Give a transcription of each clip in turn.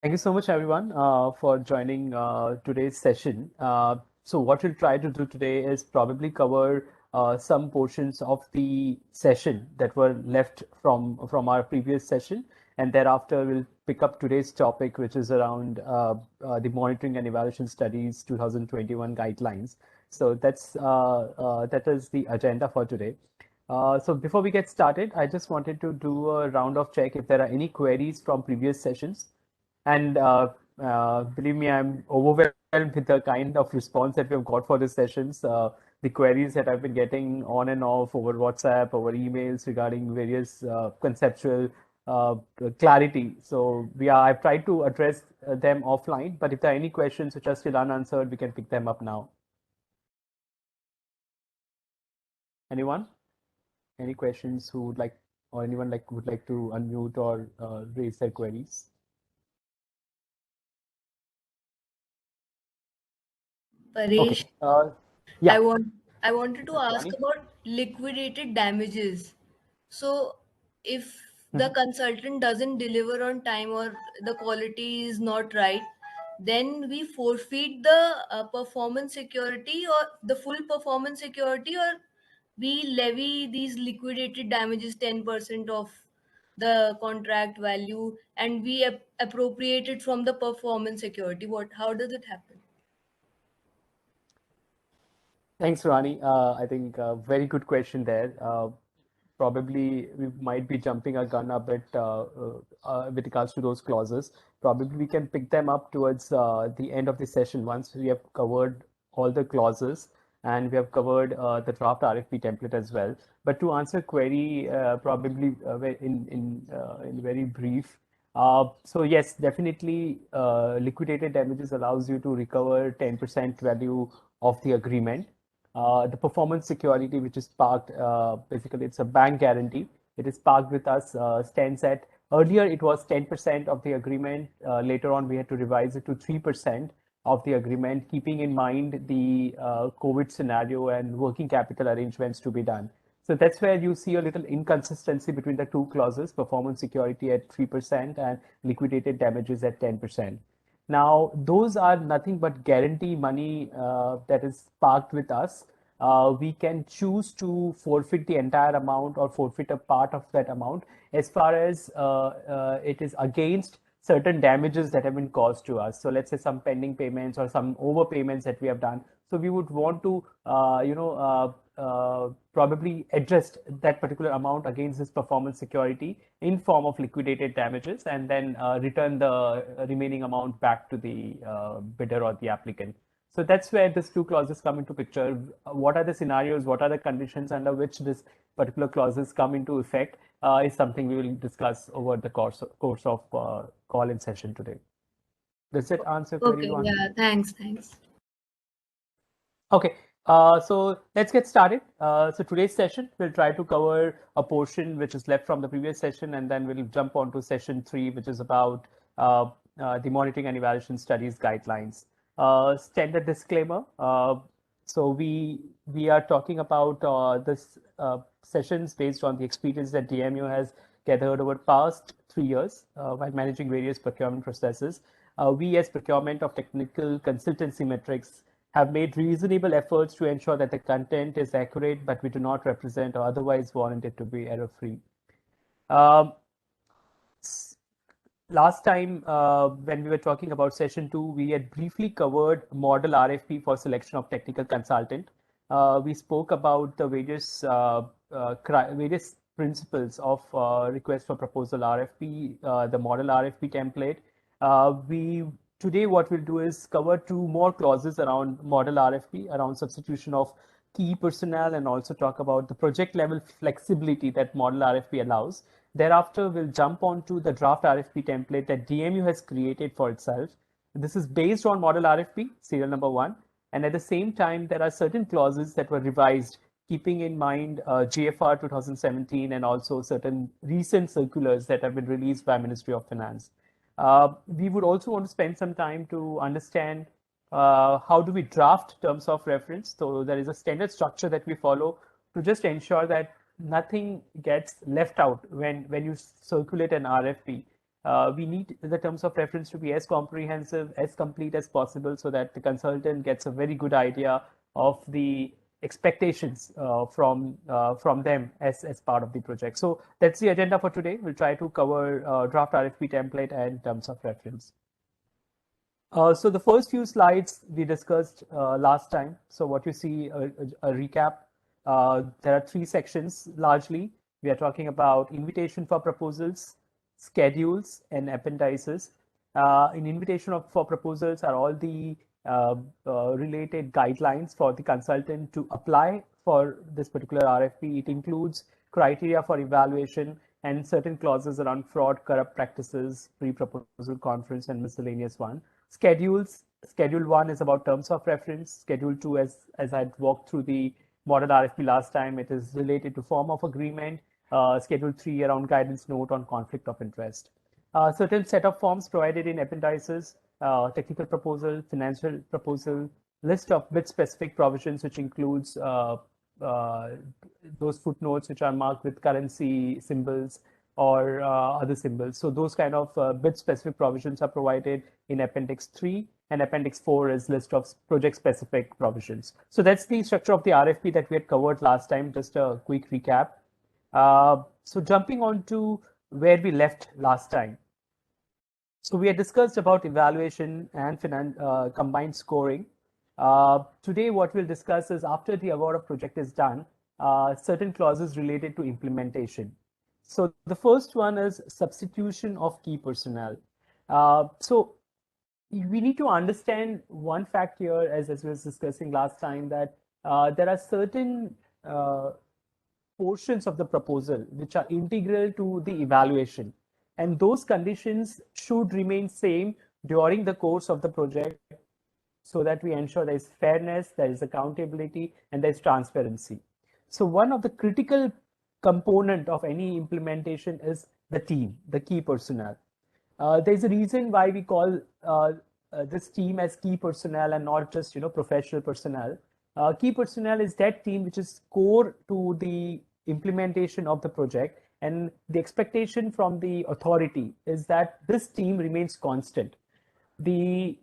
Thank you so much, everyone, for joining today's session. So what we'll try to do today is probably cover some portions of the session that were left from our previous session, and thereafter we'll pick up today's topic, which is around the Monitoring and Evaluation Studies 2021 guidelines. So that is the agenda for today. So before we get started, I just wanted to do a round of check if there are any queries from previous sessions. And believe me, I'm overwhelmed with the kind of response that we've got for the sessions. The queries that I've been getting on and off over WhatsApp, over emails regarding various conceptual uh, clarity. So I've tried to address them offline, but if there are any questions which are still unanswered, we can pick them up now. Anyone? Any questions who would like, or anyone would like to unmute or raise their queries? Okay. Paresh, Yeah. I want I wanted to ask Ronnie? about liquidated damages. So if the Mhm. consultant doesn't deliver on time or the quality is not right, then we forfeit the performance security or the full performance security, or we levy these liquidated damages 10% of the contract value and we appropriate it from the performance security. How does it happen? Thanks, Rani. I think very good question there. Probably we might be jumping a gun a bit with regards to those clauses. Probably we can pick them up towards the end of the session once we have covered all the clauses and we have covered the draft RFP template as well. But to answer query, probably in very brief. So yes, definitely liquidated damages allows you to recover 10% value of the agreement. The performance security, which is parked, basically it's a bank guarantee. It is parked with us, stands at, earlier it was 10% of the agreement. Later on, we had to revise it to 3% of the agreement, keeping in mind the COVID scenario and working capital arrangements to be done. So that's where you see a little inconsistency between the two clauses, performance security at 3% and liquidated damages at 10%. Now, those are nothing but guarantee money that is parked with us. We can choose to forfeit the entire amount or forfeit a part of that amount as far as it is against certain damages that have been caused to us. So let's say some pending payments or some overpayments that we have done. So we would want to, probably address that particular amount against this performance security in form of liquidated damages and then return the remaining amount back to the bidder or the applicant. So that's where these two clauses come into picture. What are the scenarios? What are the conditions under which this particular clauses come into effect is something we will discuss over the course of call-in session today. Does that answer query, Okay, Ronnie? yeah, thanks. Okay, so let's get started. So today's session, we'll try to cover a portion which is left from the previous session, and then we'll jump on to session 3, which is about the monitoring and evaluation studies guidelines. Standard disclaimer. So we are talking about this sessions based on the experience that DMEO has gathered over past 3 years while managing various procurement processes. We as procurement of technical consultancy metrics have made reasonable efforts to ensure that the content is accurate, but we do not represent or otherwise warrant it to be error-free. Um, Last time, when we were talking about session 2, we had briefly covered model RFP for selection of technical consultant. We spoke about the various principles of request for proposal RFP, the model RFP template. We Today what we'll do is cover two more clauses around model RFP, around substitution of key personnel, and also talk about the project level flexibility that model RFP allows. Thereafter, we'll jump onto the draft RFP template that DMU has created for itself. This is based on model RFP, serial number 1. And at the same time, there are certain clauses that were revised, keeping in mind GFR 2017 and also certain recent circulars that have been released by Ministry of Finance. We would also want to spend some time to understand how do we draft terms of reference. So there is a standard structure that we follow to just ensure that nothing gets left out when you circulate an RFP. we need the terms of reference to be as comprehensive, as complete as possible so that the consultant gets a very good idea of the expectations from them as part of the project. So that's the agenda for today. We'll try to cover draft RFP template and terms of reference. So the first few slides we discussed last time. So what you see, a recap. There are three sections largely. We are talking about invitation for proposals, schedules, and appendices. In invitation for proposals are all the related guidelines for the consultant to apply for this particular RFP. It includes criteria for evaluation and certain clauses around fraud, corrupt practices, pre-proposal conference, and miscellaneous one. Schedules. Schedule 1 is about terms of reference. Schedule 2, as I walked through the model RFP last time, it is related to form of agreement. Schedule 3 around guidance note on conflict of interest. Certain set of forms provided in appendices, technical proposal, financial proposal, list of bid specific provisions, which includes those footnotes which are marked with currency symbols or other symbols. So those kind of bid specific provisions are provided in Appendix 3, and Appendix 4 is list of project specific provisions. So that's the structure of the RFP that we had covered last time. Just a quick recap. So jumping on to where we left last time. So we had discussed about evaluation and combined scoring. Today, what we'll discuss is after the award of project is done, certain clauses related to implementation. So the first one is substitution of key personnel. So we need to understand one fact here, as we were discussing last time, that there are certain portions of the proposal which are integral to the evaluation, and those conditions should remain same during the course of the project so that we ensure there is fairness, there is accountability, and there is transparency. So one of the critical component of any implementation is the team, the key personnel. There's a reason why we call this team as key personnel and not just professional personnel. Key personnel is that team which is core to the implementation of the project, and the expectation from the authority is that this team remains constant. The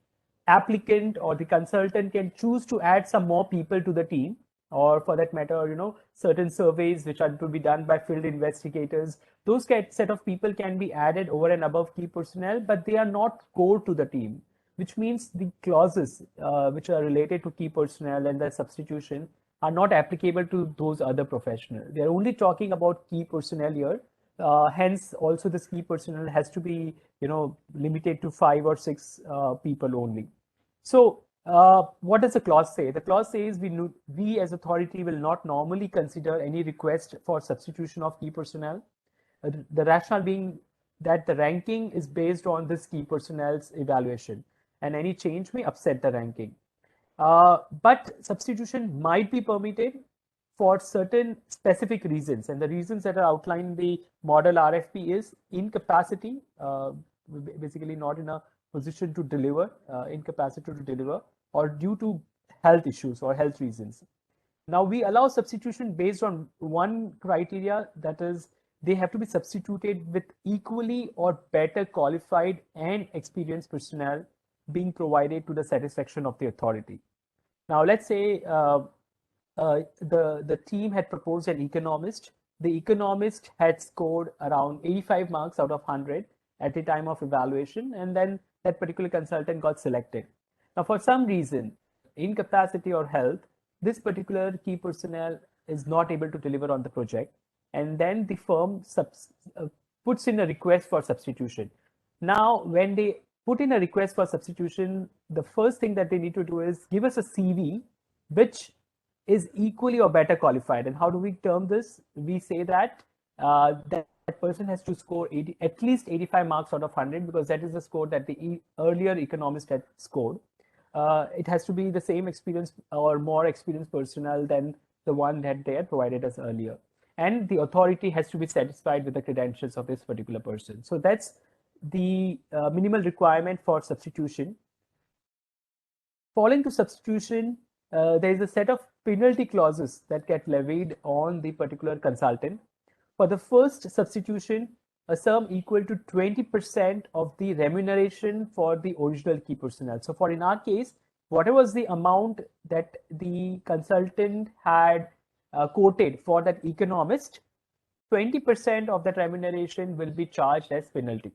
applicant or the consultant can choose to add some more people to the team, or for that matter, certain surveys which are to be done by field investigators. Those set of people can be added over and above key personnel, but they are not core to the team, which means the clauses which are related to key personnel and their substitution are not applicable to those other professionals. They are only talking about key personnel here. Hence, also this key personnel has to be, limited to 5 or 6 people only. So what does the clause say? The clause says we as authority will not normally consider any request for substitution of key personnel. The rationale being that the ranking is based on this key personnel's evaluation, and any change may upset the ranking. But substitution might be permitted for certain specific reasons, and the reasons that are outlined in the model RFP is incapacity, basically not in a position to deliver, incapacity to deliver, or due to health issues or health reasons. Now we allow substitution based on one criteria, that is they have to be substituted with equally or better qualified and experienced personnel being provided to the satisfaction of the authority. Now let's say the team had proposed an economist. The economist had scored around 85 marks out of 100 at the time of evaluation, and then that particular consultant got selected. Now for some reason, incapacity or health, this particular key personnel is not able to deliver on the project, and then the firm puts in a request for substitution. Now when they put in a request for substitution, the first thing that they need to do is give us a CV which is equally or better qualified. And how do we term this? We say that that person has to score at least 85 marks out of 100, because that is the score that the earlier economist had scored. It has to be the same experience or more experienced personnel than the one that they had provided us earlier. And the authority has to be satisfied with the credentials of this particular person. So that's the minimal requirement for substitution. Following to substitution, there is a set of penalty clauses that get levied on the particular consultant. For the first substitution, a sum equal to 20% of the remuneration for the original key personnel. So for in our case, whatever was the amount that the consultant had quoted for that economist, 20% of that remuneration will be charged as penalty.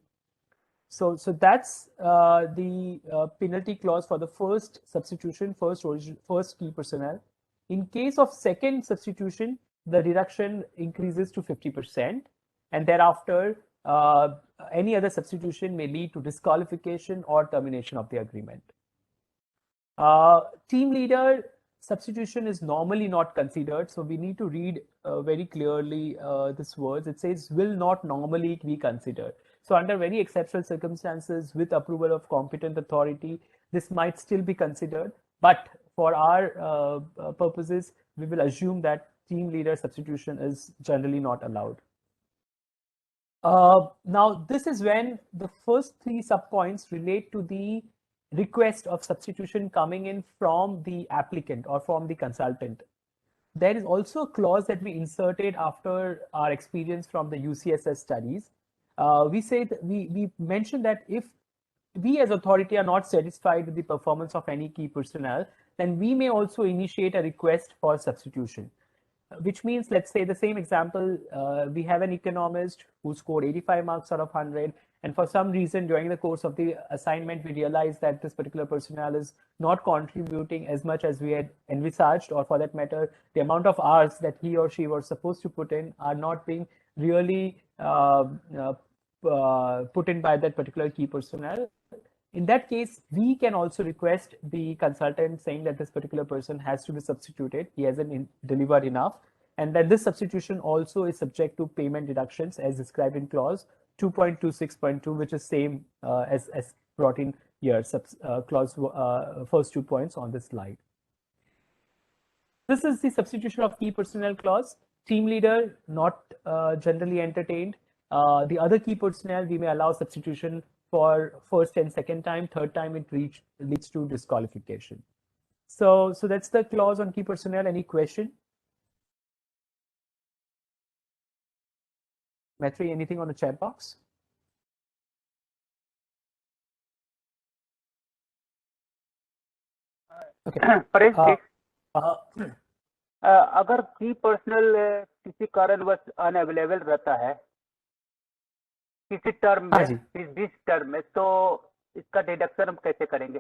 So that's the penalty clause for the first substitution, first key personnel. In case of second substitution, the deduction increases to 50%, and thereafter any other substitution may lead to disqualification or termination of the agreement. Team leader substitution is normally not considered, so we need to read very clearly this words. It says will not normally be considered. So under very exceptional circumstances with approval of competent authority, this might still be considered, but for our purposes, we will assume that team leader substitution is generally not allowed. Now, this is when the first three subpoints relate to the request of substitution coming in from the applicant or from the consultant. There is also a clause that we inserted after our experience from the UCSS studies. We mentioned that if we as authority are not satisfied with the performance of any key personnel, then we may also initiate a request for substitution. Which means, let's say the same example, we have an economist who scored 85 marks out of 100, and for some reason during the course of the assignment, we realized that this particular personnel is not contributing as much as we had envisaged, or for that matter, the amount of hours that he or she was supposed to put in are not being really put in by that particular key personnel. In that case, we can also request the consultant saying that this particular person has to be substituted. He hasn't delivered enough. And then this substitution also is subject to payment deductions as described in clause 2.26.2, which is same as brought in here, clause first 2 points on this slide. This is the substitution of key personnel clause. Team leader not generally entertained. The other key personnel, we may allow substitution for first and second time. Third time it leads to disqualification. So that's the clause on key personnel. Any question? Maitri, anything on the chat box? Okay. अगर की personal किसी कारणवश unavailable रहता है किसी term में, जिस term में, तो इसका डिडक्शन हम कैसे करेंगे?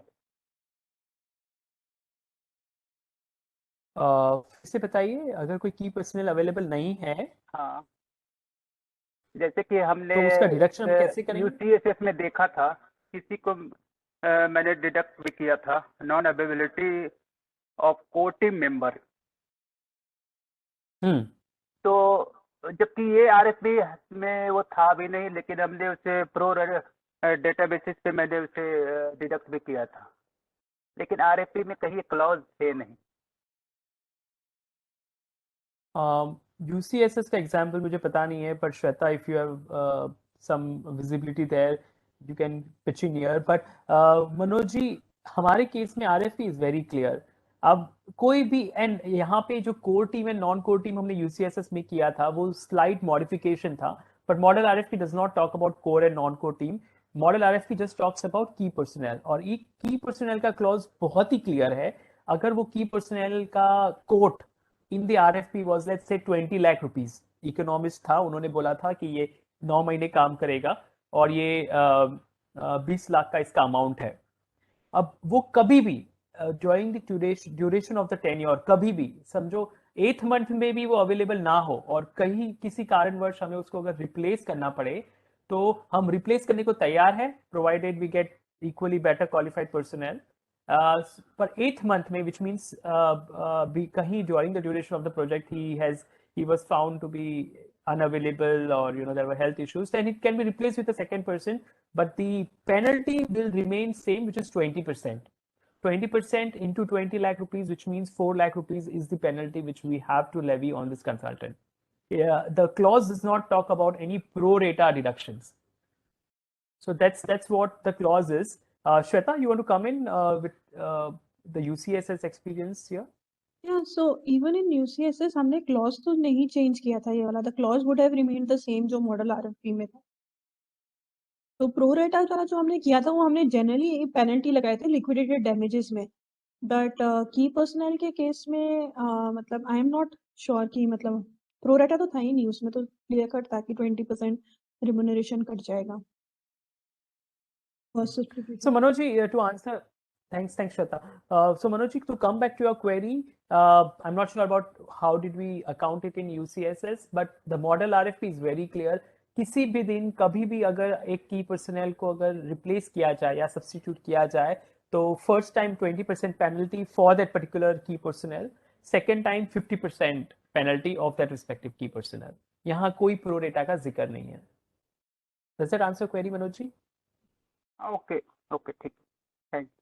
फिर से बताइए, अगर कोई की पर्सनल अवेलेबल नहीं है, हाँ, जैसे कि हमने तो उसका डिडक्शन हम कैसे करेंगे? यूसीएसएस में देखा था, किसी को मैंने डिडक्ट भी किया था, non availability of core team member. तो जबकि ये आरएफपी में वो था भी नहीं, लेकिन हमने उसे प्रो डेटा बेसिस पे मैंने उसे डिडक्ट भी किया था, लेकिन आरएफपी में कहीं क्लॉज है नहीं। यूसीएसएस का एग्जांपल मुझे पता नहीं है, पर Shweta, if you have some visibility there you can pitch in here. But Manoj ji, हमारे केस में आरएफपी इज वेरी क्लियर। अब कोई भी, एंड यहाँ पे जो core team and non core team हमने यूसीएसएस में किया था वो स्लाइट मॉडिफिकेशन था, but model RFP does not talk about core and non core team. Model RFP just talks about की पर्सनल, और ये की पर्सनल का क्लॉज बहुत ही क्लियर है। अगर वो की पर्सनल का quote in the RFP was let's say 20 lakh rupees, economist था, उन्होंने बोला था कि ये 9 महीने काम करेगा और ये 20 लाख का इसका अमाउंट है। अब वो कभी भी during the duration of the tenure, कभी भी समझो 8th मंथ में भी वो अवेलेबल ना हो और कहीं किसी कारणवश हमें उसको अगर रिप्लेस करना पड़े, तो हम रिप्लेस करने को तैयार है, provided we get equally better qualified personnel. पर 8th month में, which means कहीं during the duration of the project he was found to be unavailable, or there were health issues, then it can be replaced with a second person, but the penalty will remain same, which is 20%. 20% into 20 lakh rupees, which means 4 lakh rupees is the penalty which we have to levy on this consultant. Yeah, the clause does not talk about any pro rata deductions. So that's what the clause is. Shweta, you want to come in with the UCSS experience here? Yeah, so even in UCSS हमने clause तो नहीं change किया था ये वाला. The clause would have remained the same जो model RFP में था. तो प्रो रेटा वाला जो हमने किया था वो हमने जनरली पेनल्टी लगाए थे लिक्विडेटेड डैमेजेस में, बट की पर्सनल के केस में मतलब आई एम नॉट श्योर कि मतलब प्रो रेटा तो था ही नहीं उसमें, तो क्लियर कट था कि 20% रिम्यूनरेशन कट जाएगा। So Manoj, to answer, thanks Shweta. So Manoj, to come back to your query, I'm not sure about how did we account it in UCSS, but the model RFP is very clear. किसी भी दिन कभी भी अगर एक की personal को अगर रिप्लेस किया जाए या सब्स्टिट्यूट किया जाए तो first time 20% penalty for that particular key personnel, second time 50% penalty of that respective key personnel. यहाँ कोई प्रो रेटा का जिक्र नहीं है। Does that answer query, Manoj ji? Okay, ठीक, thank you.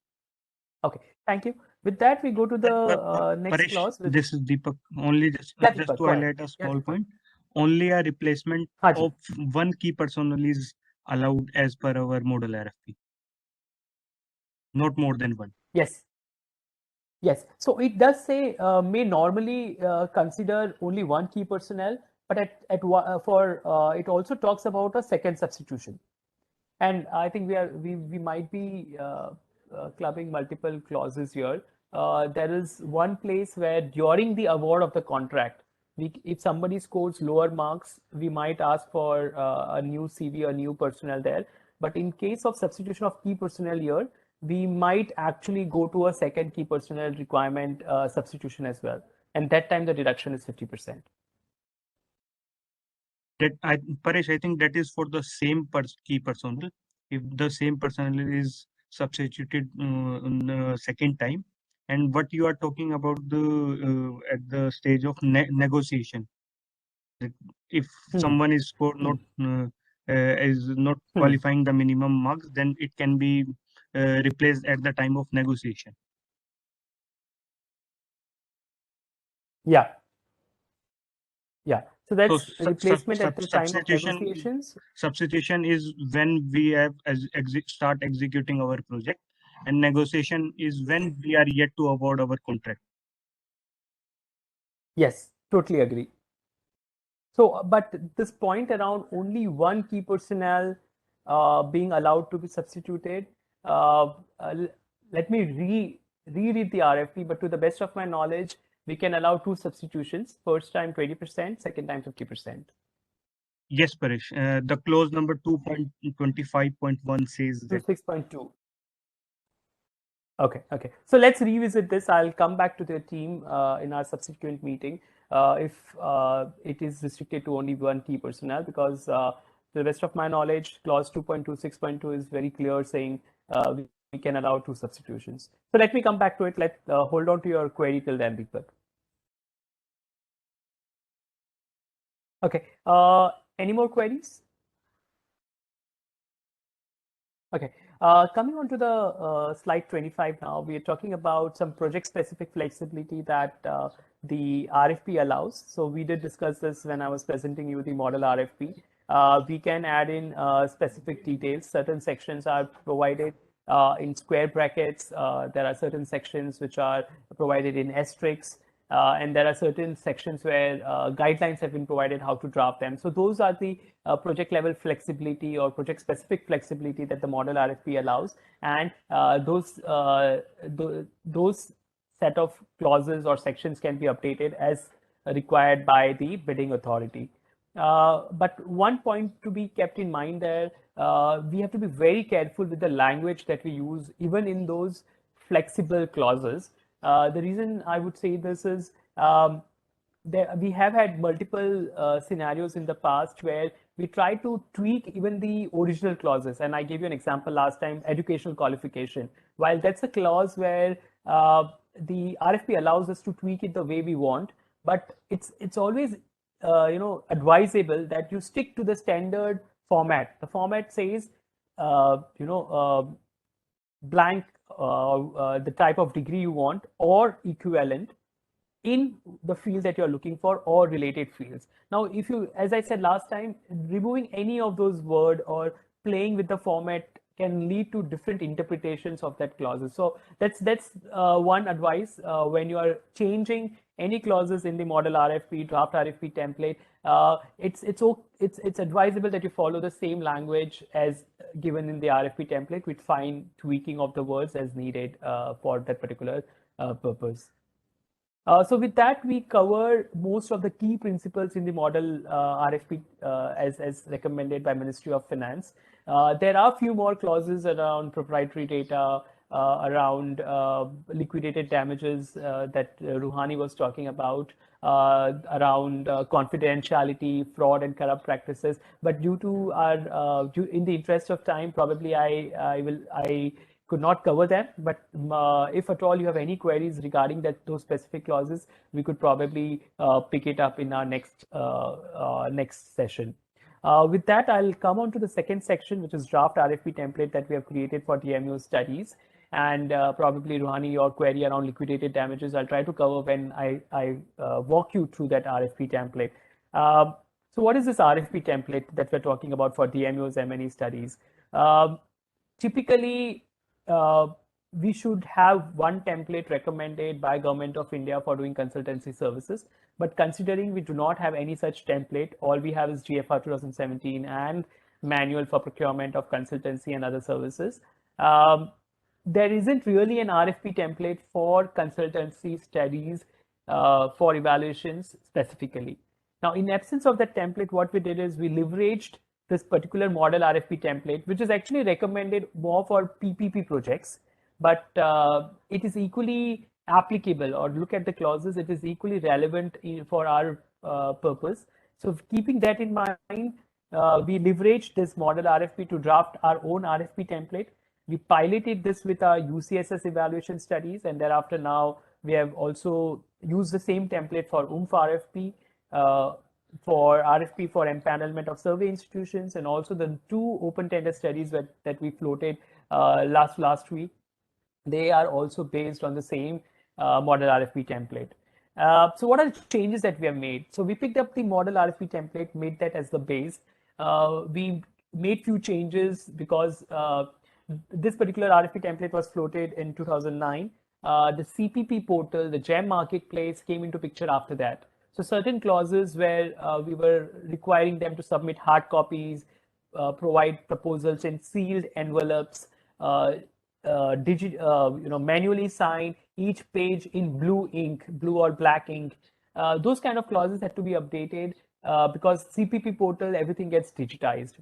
Okay, thank you. With that, we go to the next Paresh, clause. this is Deepak. Only just Yeah, just Deepak, to go ahead. highlight a small Deepak. point. Only a replacement हाँ जी, of one key personnel is allowed as per our model RFP. Not more than one. yes, yes. So it does say may normally consider only one key personnel, but it also talks about a second substitution. And I think we might be clubbing multiple clauses here. There is one place where during the award of the contract, if somebody scores lower marks, we might ask for a new CV or new personnel there. But in case of substitution of key personnel here, we might actually go to a second key personnel requirement substitution as well. And that time the deduction is 50%. Paresh, I think that is for the same key personnel. If the same personnel is substituted on the second time, and what you are talking about the at the stage of negotiation, if someone is not qualifying the minimum marks, then it can be replaced at the time of negotiation. Yeah. Yeah. So that's So replacement at the time of negotiations. Substitution is when we have start executing our project, and negotiation is when we are yet to award our contract. Yes, totally agree. So, but this point around only one key personnel being allowed to be substituted, let me reread the RFP, but to the best of my knowledge, we can allow two substitutions, first time 20%, second time 50%. Yes, Paresh. The clause number 2.25.1 says that. 6.2. Okay. So let's revisit this. I'll come back to the team in our subsequent meeting if it is restricted to only one key personnel, because to the best of my knowledge, clause 2.26.2 is very clear saying we can allow two substitutions. So let me come back to it. Let hold on to your query till then, Deepak. Okay. Any more queries? Okay. Coming on to the slide 25 now, we are talking about some project-specific flexibility that the RFP allows. So we did discuss this when I was presenting you the model RFP. We can add in specific details. Certain sections are provided in square brackets. There are certain sections which are provided in asterisks. And there are certain sections where guidelines have been provided how to draft them. So those are the project level flexibility or project specific flexibility that the model RFP allows. And those set of clauses or sections can be updated as required by the bidding authority. But one point to be kept in mind there, we have to be very careful with the language that we use, even in those flexible clauses. The reason I would say this is we have had multiple scenarios in the past where we try to tweak even the original clauses. And I gave you an example last time, educational qualification. While that's a clause where the RFP allows us to tweak it the way we want, but it's always advisable that you stick to the standard format. The format says blank the type of degree you want or equivalent in the field that you're looking for or related fields. Now, if you, as I said last time, removing any of those words or playing with the format can lead to different interpretations of that clauses. So that's one advice when you are changing any clauses in the model RFP, draft RFP template. It's advisable that you follow the same language as given in the RFP template with fine tweaking of the words as needed for that particular purpose. So with that, we cover most of the key principles in the model RFP as recommended by Ministry of Finance. There are a few more clauses around proprietary data, around liquidated damages that Ruhani was talking about, around confidentiality, fraud, and corrupt practices. But due to our, in the interest of time, probably I could not cover them, but if at all you have any queries regarding those specific clauses, we could probably pick it up in our next session. With that, I'll come on to the second section, which is draft RFP template that we have created for DMEO studies. And probably, Ruhani, your query around liquidated damages, I'll try to cover when I walk you through that RFP template. So what is this RFP template that we're talking about for DMEO's M&E studies? Typically, we should have one template recommended by Government of India for doing consultancy services. But considering we do not have any such template, all we have is GFR 2017 and Manual for Procurement of Consultancy and Other Services. There isn't really an RFP template for consultancy studies for evaluations specifically. Now, in absence of that template, what we did is we leveraged this particular model RFP template, which is actually recommended more for PPP projects, but it is equally applicable, or look at the clauses, it is equally relevant for our purpose. So keeping that in mind, we leveraged this model RFP to draft our own RFP template. We piloted this with our UCSS evaluation studies, and thereafter now we have also used the same template for UMF RFP, for RFP for empanelment of survey institutions, and also the 2 open tender studies that we floated last week. They are also based on the same model RFP template. So what are the changes that we have made? So we picked up the model RFP template, made that as the base. We made few changes because this particular RFP template was floated in 2009. The CPP portal, the GEM marketplace came into picture after that. So certain clauses where we were requiring them to submit hard copies, provide proposals in sealed envelopes, manually sign each page in blue ink, blue or black ink. Those kind of clauses had to be updated because CPP portal, everything gets digitized.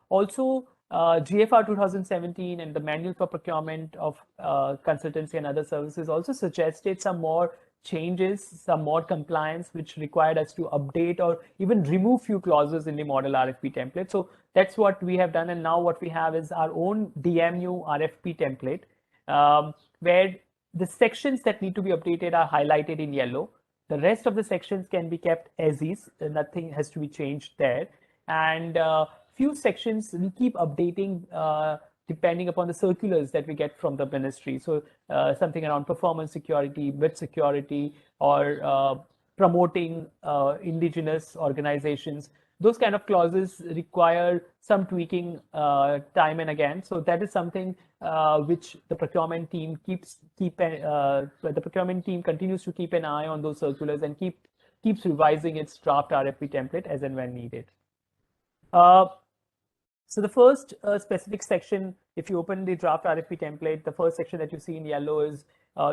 Also, GFR 2017 and the Manual for Procurement of Consultancy and Other Services also suggested some more changes, some more compliance, which required us to update or even remove few clauses in the model RFP template. So that's what we have done. And now what we have is our own DMEO RFP template, where the sections that need to be updated are highlighted in yellow. The rest of the sections can be kept as is. Nothing has to be changed there. And few sections we keep updating depending upon the circulars that we get from the ministry. So something around performance security, bid security, or promoting indigenous organizations. Those kind of clauses require some tweaking time and again. So that is something which the procurement team the procurement team continues to keep an eye on those circulars and keeps revising its draft RFP template as and when needed. So the first specific section, if you open the draft RFP template, the first section that you see in yellow is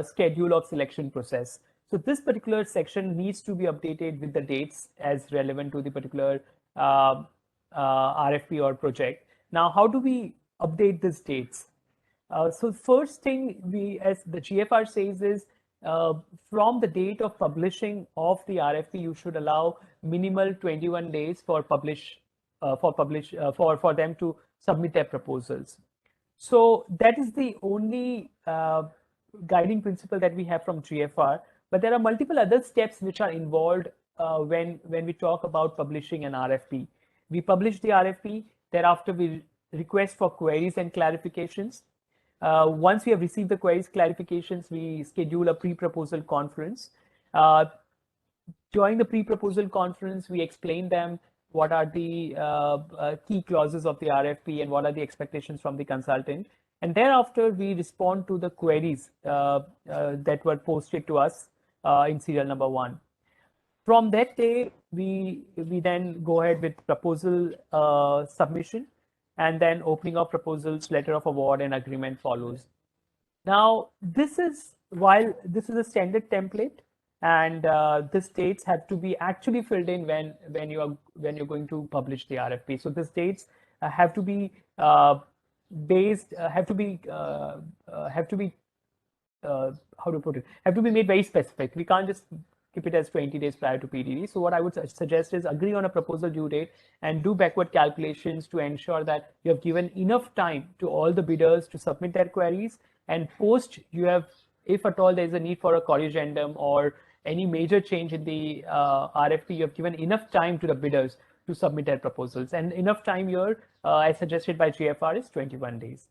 schedule of selection process. So this particular section needs to be updated with the dates as relevant to the particular RFP or project. Now, how do we update these dates? So first thing as the GFR says is from the date of publishing of the RFP, you should allow minimal 21 days for them to submit their proposals. So that is the only guiding principle that we have from GFR. But there are multiple other steps which are involved when we talk about publishing an RFP. We publish the RFP, thereafter we request for queries and clarifications. Once we have received the queries, clarifications, we schedule a pre-proposal conference. During the pre-proposal conference, we explain them what are the key clauses of the RFP and what are the expectations from the consultant. And thereafter, we respond to the queries that were posted to us in serial number 1. From that day, we then go ahead with proposal submission, and then opening of proposals, letter of award, and agreement follows. Now, while this is a standard template, and these dates have to be actually filled in when you're going to publish the RFP. So these dates have to be how to put it, have to be made very specific. We can't just keep it as 20 days prior to PDD. So what I would suggest is agree on a proposal due date and do backward calculations to ensure that you have given enough time to all the bidders to submit their queries, and post you have, if at all there is a need for a corrigendum or any major change in the RFP, you have given enough time to the bidders to submit their proposals, and enough time here, as suggested by GFR, is 21 days.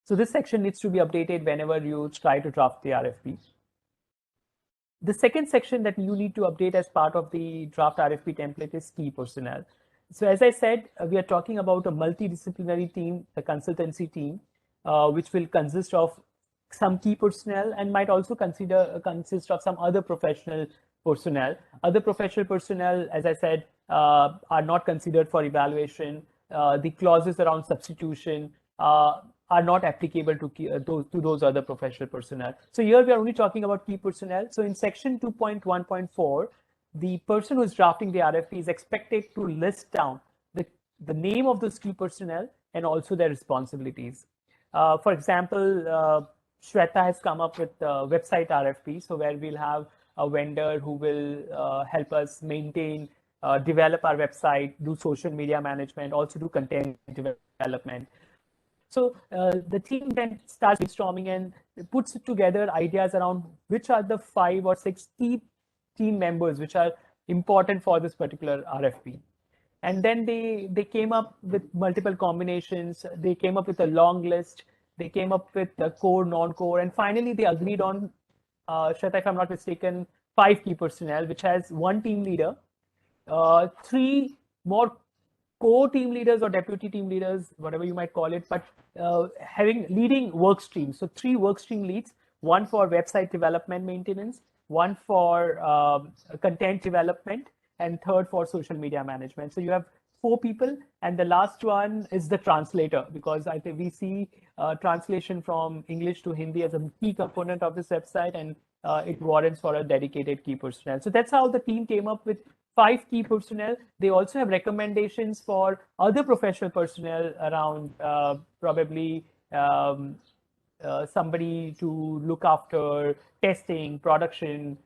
So this section needs to be updated whenever you try to draft the RFP. The second section that you need to update as part of the draft RFP template is key personnel. So as I said, we are talking about a multidisciplinary team, the consultancy team, which will consist of some key personnel and might also consist of some other professional personnel. Other professional personnel, as I said, are not considered for evaluation. The clauses around substitution are not applicable to those other professional personnel. So here we are only talking about key personnel. So in section 2.1.4, the person who is drafting the RFP is expected to list down the name of those key personnel and also their responsibilities. For example, Shweta has come up with a website RFP, so where we'll have a vendor who will help us maintain, develop our website, do social media management, also do content development. So the team then starts brainstorming and puts together ideas around which are the 5 or 6 key team members which are important for this particular RFP. And then they came up with multiple combinations. They came up with a long list. They came up with the core, non-core, and finally they agreed on, Shweta, if I'm not mistaken, 5 key personnel, which has 1 team leader, 3 more co-team leaders or deputy team leaders, whatever you might call it, but having leading work streams. So 3 work stream leads, 1 for website development maintenance, 1 for content development, and 3rd for social media management. So you have 4 people, and the last one is the translator, because I think we see translation from English to Hindi as a key component of this website, and it warrants for a dedicated key personnel. So that's how the team came up with 5 key personnel. They also have recommendations for other professional personnel around probably somebody to look after testing, production,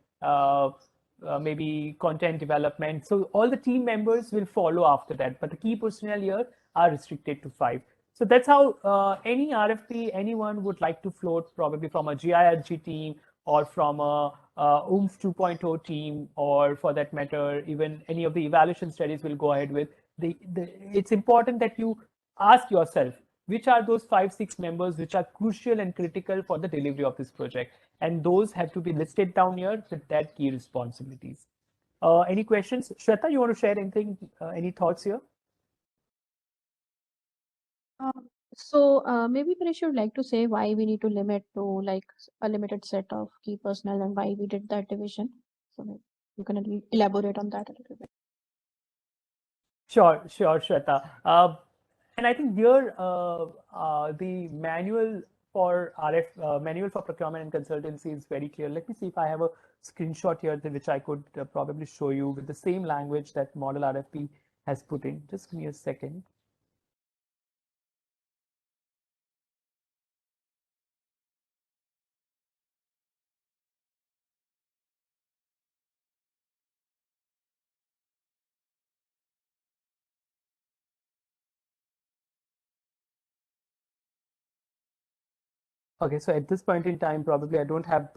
maybe content development. So all the team members will follow after that, but the key personnel here are restricted to 5. So that's how any RFP anyone would like to float, probably from a GIRG team or from a OOMF 2.0 team, or for that matter, even any of the evaluation studies will go ahead with. It's important that you ask yourself, which are those 5-6 members which are crucial and critical for the delivery of this project? And those have to be listed down here with their key responsibilities. Any questions? Shweta, you want to share anything, any thoughts here? So maybe Paresh would like to say why we need to limit to like a limited set of key personnel and why we did that division. So you can elaborate on that a little bit. Sure, Shweta. And I think here the manual for manual for procurement and consultancy is very clear. Let me see if I have a screenshot here which I could probably show you with the same language that Model RFP has put in. Just give me a second. Okay, so at this point in time, probably I don't have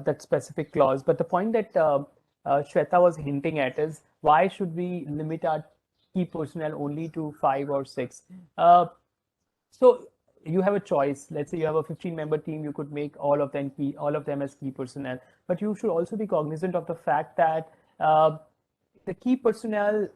that specific clause, but the point that Shweta was hinting at is why should we limit our key personnel only to 5 or 6? So you have a choice. Let's say you have a 15-member team, you could make all of them as key personnel, but you should also be cognizant of the fact that the key personnel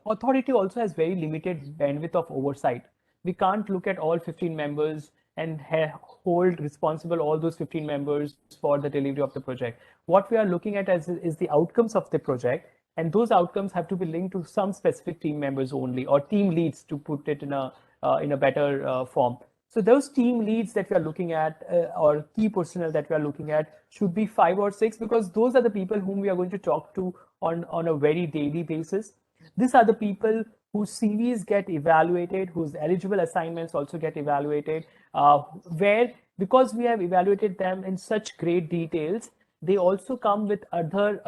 authority also has very limited bandwidth of oversight. We can't look at all 15 members and hold responsible all those 15 members for the delivery of the project. What we are looking at is the outcomes of the project, and those outcomes have to be linked to some specific team members only, or team leads, to put it in a better form. So those team leads that we are looking at, or key personnel that we are looking at, should be 5 or 6, because those are the people whom we are going to talk to on a very daily basis. These are the people whose CVs get evaluated, whose eligible assignments also get evaluated, where, because we have evaluated them in such great details, they also come with other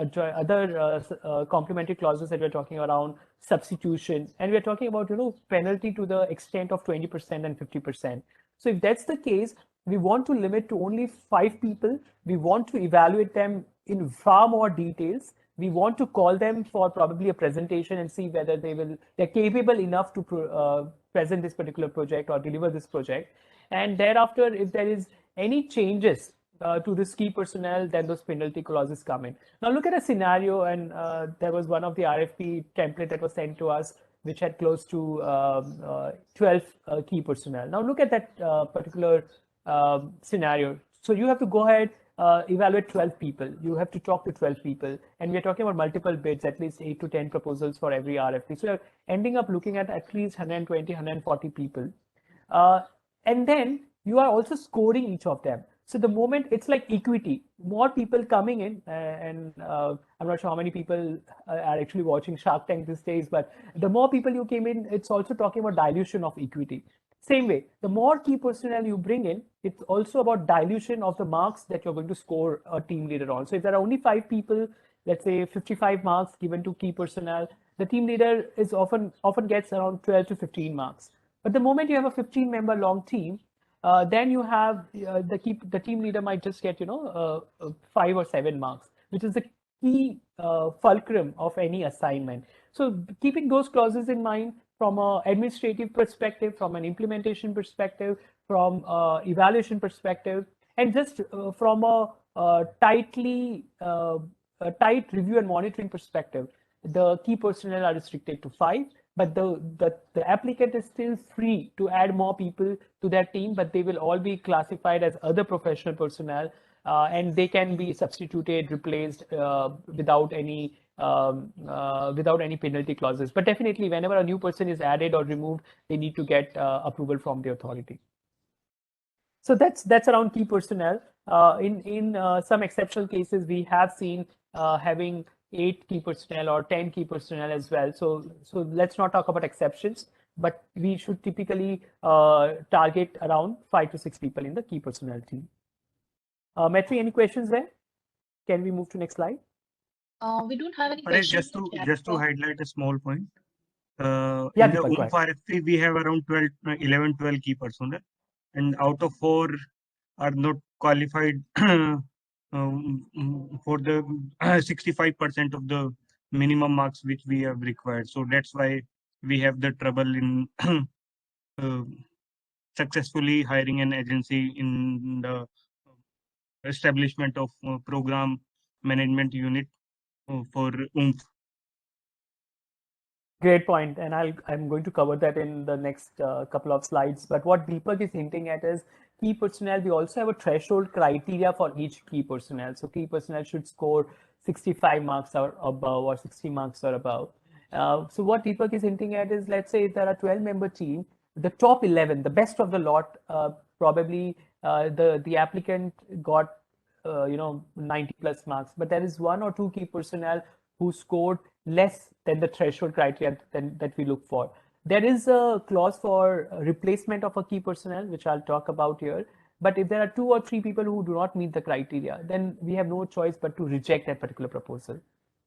complementary clauses that we're talking around substitution, and we're talking about penalty to the extent of 20% and 50%. So if that's the case, we want to limit to only 5 people. We want to evaluate them in far more details. We want to call them for probably a presentation and see whether they're capable enough to present this particular project or deliver this project. And thereafter, if there is any changes to this key personnel, then those penalty clauses come in. Now look at a scenario, and there was one of the RFP template that was sent to us, which had close to 12 key personnel. Now look at that particular scenario. So you have to go ahead, evaluate 12 people. You have to talk to 12 people, and we're talking about multiple bids, at least 8 to 10 proposals for every RFP. So you're ending up looking at least 120, 140 people. And then you are also scoring each of them. So the moment, it's like equity, more people coming in, and I'm not sure how many people are actually watching Shark Tank these days, but the more people you came in, it's also talking about dilution of equity. Same way, the more key personnel you bring in, it's also about dilution of the marks that you're going to score a team leader on. So if there are only 5 people, let's say 55 marks given to key personnel, the team leader is often gets around 12 to 15 marks. But the moment you have a 15-member long team, then you have the team leader might just get 5 or 7 marks, which is the key fulcrum of any assignment. So keeping those clauses in mind from an administrative perspective, from an implementation perspective, from evaluation perspective, and just from a tight review and monitoring perspective, the key personnel are restricted to 5. But the applicant is still free to add more people to their team, but they will all be classified as other professional personnel, and they can be substituted, replaced without any penalty clauses. But definitely, whenever a new person is added or removed, they need to get approval from the authority. So that's around key personnel. In some exceptional cases, we have seen having 8 key personnel or 10 key personnel as well. So let's not talk about exceptions, but we should typically target around 5 to 6 people in the key personnel team. Metri, any questions there? Can we move to next slide? We don't have any Paresh, questions. just to highlight a small point. Yeah, in the Deepak, go ahead. RFP, we have around 11, 12 key personnel, and out of 4 are not qualified for the 65% of the minimum marks which we have required. So that's why we have the trouble in successfully hiring an agency in the establishment of program management unit for UMF. Great point, and I'm going to cover that in the next couple of slides. But what Deepak is hinting at is key personnel. We also have a threshold criteria for each key personnel. So key personnel should score 65 marks or above, or 60 marks or above. So what Deepak is hinting at is, let's say if there are 12-member team, the top 11, the best of the lot, probably the applicant got 90 plus marks, but there is 1 or 2 key personnel who scored less than the threshold criteria that we look for. There is a clause for replacement of a key personnel, which I'll talk about here. But if there are 2 or 3 people who do not meet the criteria, then we have no choice but to reject that particular proposal.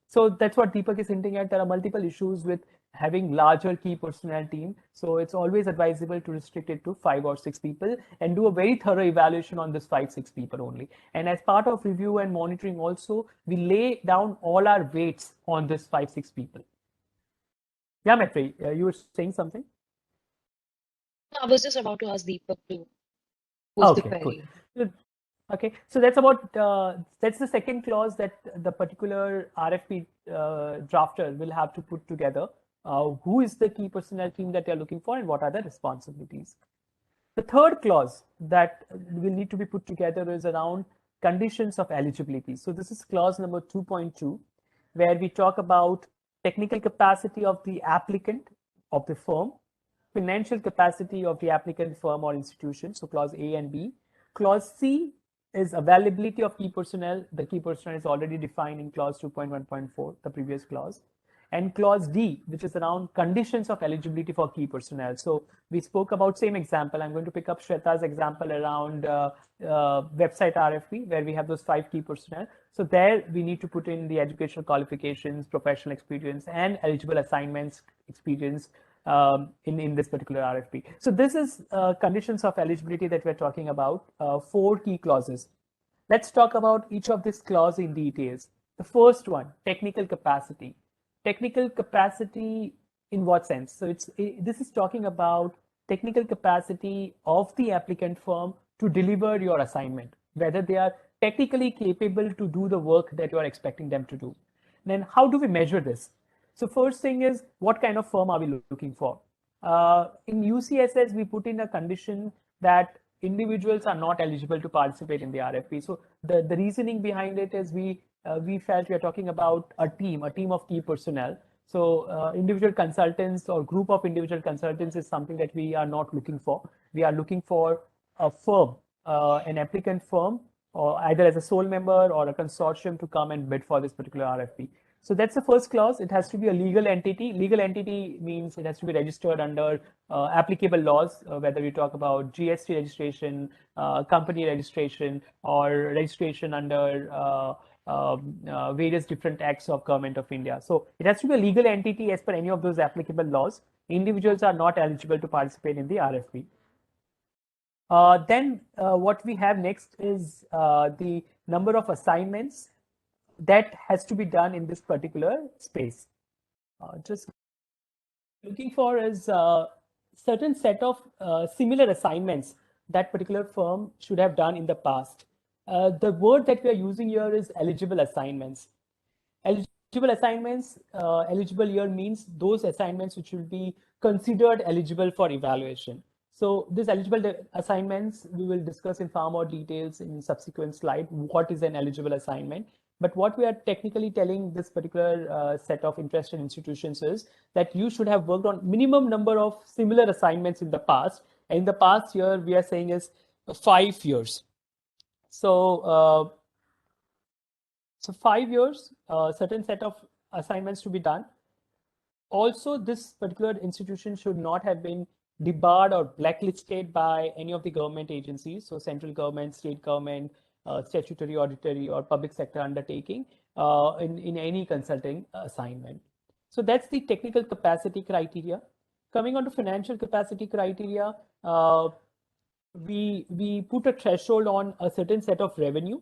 So that's what Deepak is hinting at. There are multiple issues with having larger key personnel team. So it's always advisable to restrict it to 5 or 6 people and do a very thorough evaluation on this 5, 6 people only. And as part of review and monitoring also, we lay down all our weights on this 5, 6 people. Yeah, Metri, you were saying something? I was just about to ask Deepak to post the query. Good. Okay, so that's about that's the second clause that the particular RFP drafter will have to put together. Who is the key personnel team that they're looking for, and what are the responsibilities? The third clause that will need to be put together is around conditions of eligibility. So this is clause number 2.2, where we talk about technical capacity of the applicant of the firm, financial capacity of the applicant firm or institution, so clause A and B. Clause C is availability of key personnel. The key personnel is already defined in clause 2.1.4, the previous clause. And clause D, which is around conditions of eligibility for key personnel. So we spoke about same example. I'm going to pick up Shweta's example around website RFP, where we have those 5 key personnel. So there we need to put in the educational qualifications, professional experience, and eligible assignments experience in this particular RFP. So this is conditions of eligibility that we're talking about, 4 key clauses. Let's talk about each of these clauses in details. The first one, technical capacity. Technical capacity in what sense? So this is talking about technical capacity of the applicant firm to deliver your assignment, whether they are technically capable to do the work that you are expecting them to do. Then how do we measure this? So first thing is, what kind of firm are we looking for? In UCSS, we put in a condition that individuals are not eligible to participate in the RFP. So the reasoning behind it is we felt we are talking about a team of key personnel. So individual consultants or group of individual consultants is something that we are not looking for. We are looking for a firm, an applicant firm, or either as a sole member or a consortium to come and bid for this particular RFP. So that's the first clause. It has to be a legal entity. Legal entity means it has to be registered under applicable laws, whether we talk about GST registration, company registration, or registration under various different acts of Government of India. So it has to be a legal entity as per any of those applicable laws. Individuals are not eligible to participate in the RFP. Then what we have next is the number of assignments that has to be done in this particular space. Just looking for is a certain set of similar assignments that particular firm should have done in the past. The word that we are using here is eligible assignments. Eligible assignments, eligible here means those assignments which will be considered eligible for evaluation. So these eligible assignments, we will discuss in far more details in subsequent slide, what is an eligible assignment. But what we are technically telling this particular set of interested institutions is that you should have worked on minimum number of similar assignments in the past. And in the past year, we are saying is 5 years. So, 5 years, certain set of assignments to be done. Also, this particular institution should not have been debarred or blacklisted by any of the government agencies. So central government, state government, statutory, auditory, or public sector undertaking in any consulting assignment. So that's the technical capacity criteria. Coming on to financial capacity criteria, we put a threshold on a certain set of revenue.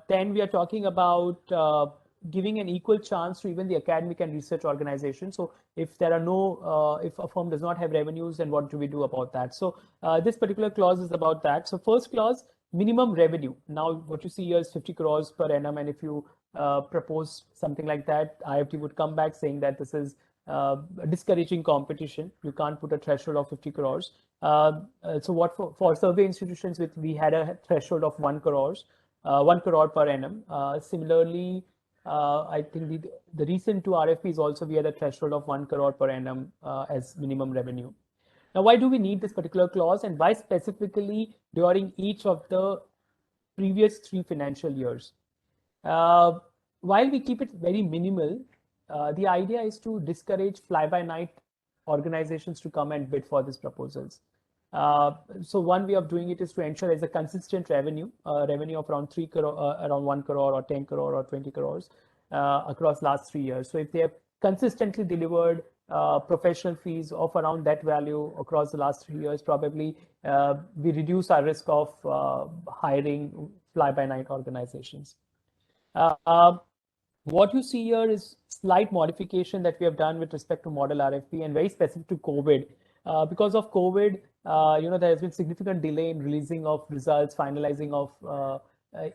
Then we are talking about giving an equal chance to even the academic and research organization. So if there are no, if a firm does not have revenues, then what do we do about that? So this particular clause is about that. So first clause, minimum revenue. Now what you see here is 50 crores per annum. And if you propose something like that, IFT would come back saying that this is discouraging competition. You can't put a threshold of 50 crores. So what for survey institutions, we had a threshold of 1 crore per annum. Similarly, I think the recent 2 RFPs also, we had a threshold of 1 crore per annum as minimum revenue. Now, why do we need this particular clause, and why specifically during each of the previous 3 financial years? While we keep it very minimal, the idea is to discourage fly-by-night organizations to come and bid for these proposals. So one way of doing it is to ensure there's a consistent revenue of around 3 crore, around 1 crore or 10 crore or 20 crores across last 3 years. So if they have consistently delivered professional fees of around that value across the last 3 years, probably we reduce our risk of hiring fly-by-night organizations. What you see here is slight modification that we have done with respect to model RFP, and very specific to COVID. Because of COVID, there has been significant delay in releasing of results, finalizing of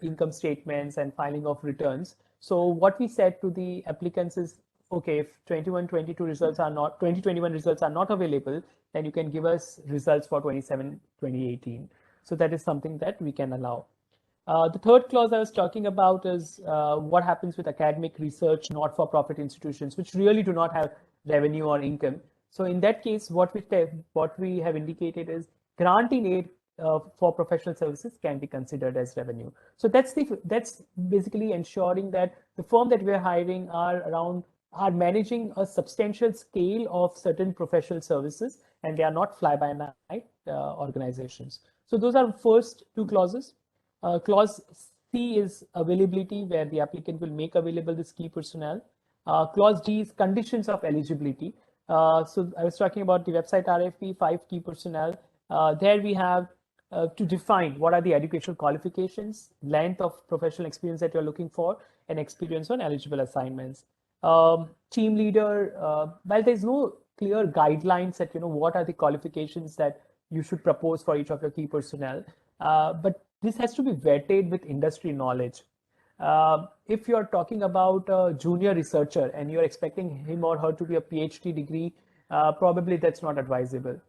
income statements, and filing of returns. So what we said to the applicants is, okay, if 21-22 results are not, 2021 results are not available, then you can give us results for 27-2018. So that is something that we can allow. The third clause I was talking about is what happens with academic research, not-for-profit institutions, which really do not have revenue or income. So in that case, what we have indicated is granting aid for professional services can be considered as revenue. So that's basically ensuring that the firm that we're hiring are managing a substantial scale of certain professional services, and they are not fly-by-night organizations. So those are first two clauses. Clause C is availability, where the applicant will make available this key personnel. Clause D is conditions of eligibility. So I was talking about the website RFP, 5 key personnel. There we have to define what are the educational qualifications, length of professional experience that you're looking for, and experience on eligible assignments. Team leader, while there's no clear guidelines that, what are the qualifications that you should propose for each of your key personnel, but this has to be vetted with industry knowledge. If you're talking about a junior researcher and you're expecting him or her to be a PhD degree, probably that's not advisable.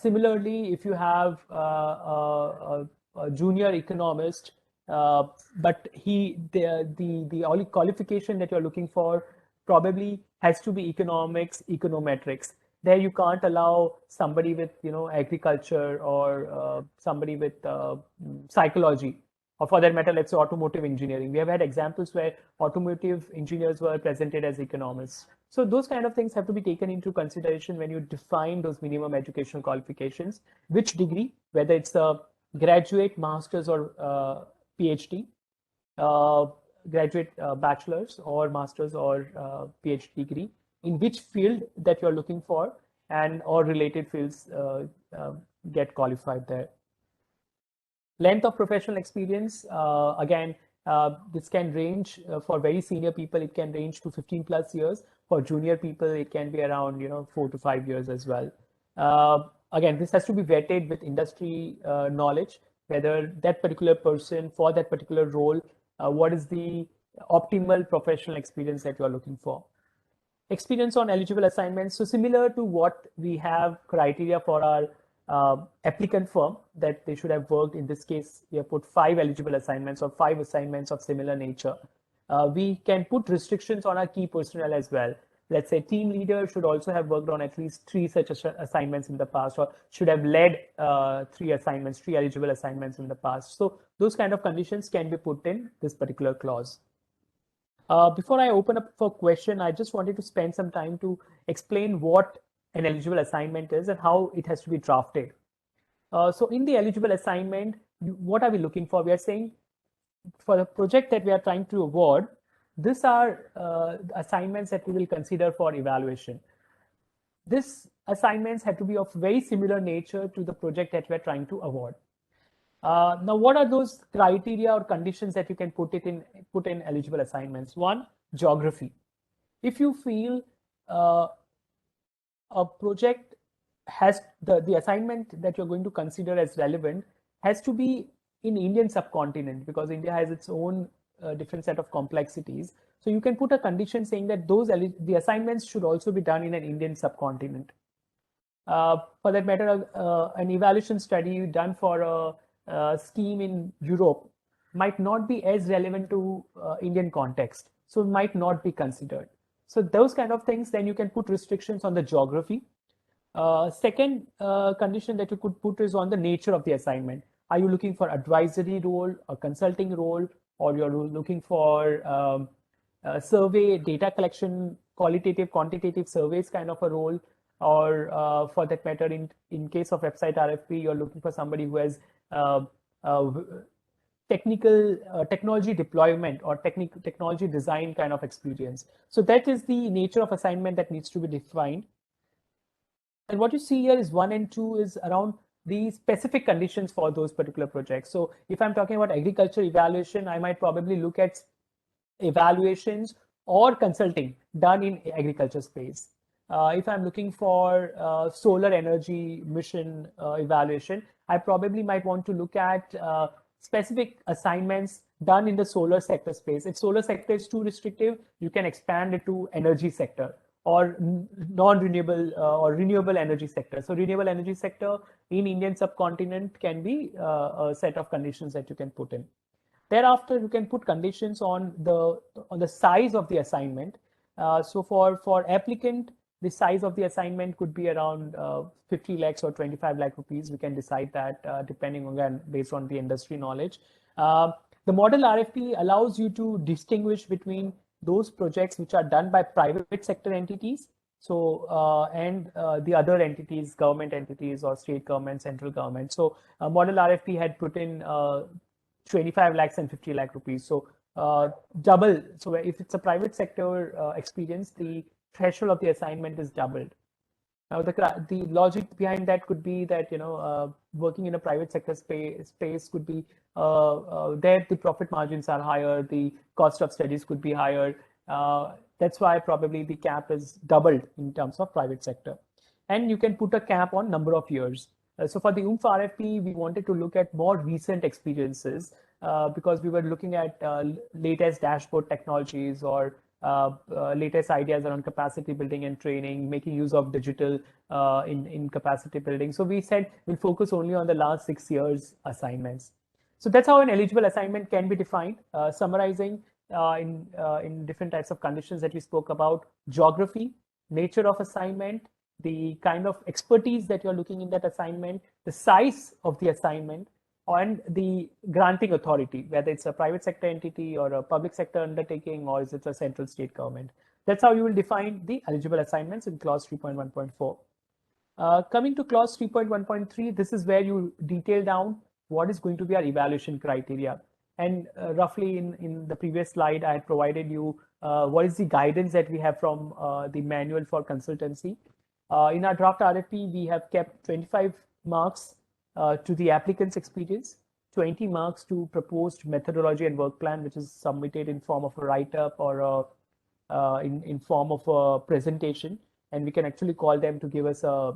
Similarly, if you have a junior economist, but the only qualification that you're looking for probably has to be economics, econometrics. There you can't allow somebody with agriculture or somebody with psychology, or for that matter, let's say automotive engineering. We have had examples where automotive engineers were presented as economists. So those kind of things have to be taken into consideration when you define those minimum educational qualifications. Which degree, whether it's a graduate, master's, or PhD, graduate, bachelor's or master's or PhD degree, in which field that you're looking for, and or related fields get qualified there. Length of professional experience, again, this can range for very senior people, it can range to 15 plus years. For junior people, it can be around 4 to 5 years as well. Again, this has to be vetted with industry knowledge, whether that particular person for that particular role, what is the optimal professional experience that you are looking for. Experience on eligible assignments. So similar to what we have criteria for our applicant firm, that they should have worked, in this case, we have put 5 eligible assignments or 5 assignments of similar nature. We can put restrictions on our key personnel as well. Let's say team leader should also have worked on at least 3 such assignments in the past, or should have led 3 eligible assignments in the past. So those kind of conditions can be put in this particular clause. Before I open up for question, I just wanted to spend some time to explain what an eligible assignment is and how it has to be drafted. So in the eligible assignment, what are we looking for? We are saying for the project that we are trying to award, these are assignments that we will consider for evaluation. These assignments have to be of very similar nature to the project that we are trying to award. Now, what are those criteria or conditions that you can put in eligible assignments? One, geography. If you feel a project has the assignment that you're going to consider as relevant has to be in Indian subcontinent, because India has its own different set of complexities. So you can put a condition saying that the assignments should also be done in an Indian subcontinent. For that matter, an evaluation study done for a scheme in Europe might not be as relevant to Indian context, so might not be considered. So those kind of things, then you can put restrictions on the geography. Second condition that you could put is on the nature of the assignment. Are you looking for advisory role, a consulting role, or you're looking for survey, data collection, qualitative, quantitative surveys kind of a role, or for that matter, in case of website RFP, you're looking for somebody who has technology deployment or technology design kind of experience. So that is the nature of assignment that needs to be defined. And what you see here is 1 and 2 is around the specific conditions for those particular projects. So if I'm talking about agriculture evaluation, I might probably look at evaluations or consulting done in agriculture space. If I'm looking for solar energy mission evaluation, I probably might want to look at specific assignments done in the solar sector space. If solar sector is too restrictive, you can expand it to energy sector or non-renewable or renewable energy sector. So renewable energy sector in Indian subcontinent can be a set of conditions that you can put in. Thereafter, you can put conditions on the size of the assignment. So for applicant, the size of the assignment could be around 50 lakhs or 25 lakh rupees. We can decide that depending again based on the industry knowledge. The model RFP allows you to distinguish between those projects which are done by private sector entities, so and the other entities, government entities or state government, central government. So model RFP had put in 25 lakhs and 50 lakh rupees. So double. So if it's a private sector experience, the threshold of the assignment is doubled. Now the logic behind that could be that working in a private sector space could be there the profit margins are higher, the cost of studies could be higher. That's why probably the cap is doubled in terms of private sector. And you can put a cap on number of years. So for the UMF RFP, we wanted to look at more recent experiences because we were looking at latest dashboard technologies or latest ideas around capacity building and training, making use of digital in capacity building. So we said we'll focus only on the last 6 years assignments. So that's how an eligible assignment can be defined, summarizing in different types of conditions that we spoke about: geography, nature of assignment, the kind of expertise that you're looking in that assignment, the size of the assignment, and the granting authority, whether it's a private sector entity or a public sector undertaking, or is it a central state government. That's how you will define the eligible assignments in clause 3.1.4. Coming to clause 3.1.3, this is where you detail down what is going to be our evaluation criteria. And roughly in the previous slide, I had provided you what is the guidance that we have from the manual for consultancy. In our draft RFP, we have kept 25 marks to the applicant's experience, 20 marks to proposed methodology and work plan, which is submitted in form of a write-up or in form of a presentation. And we can actually call them to give us a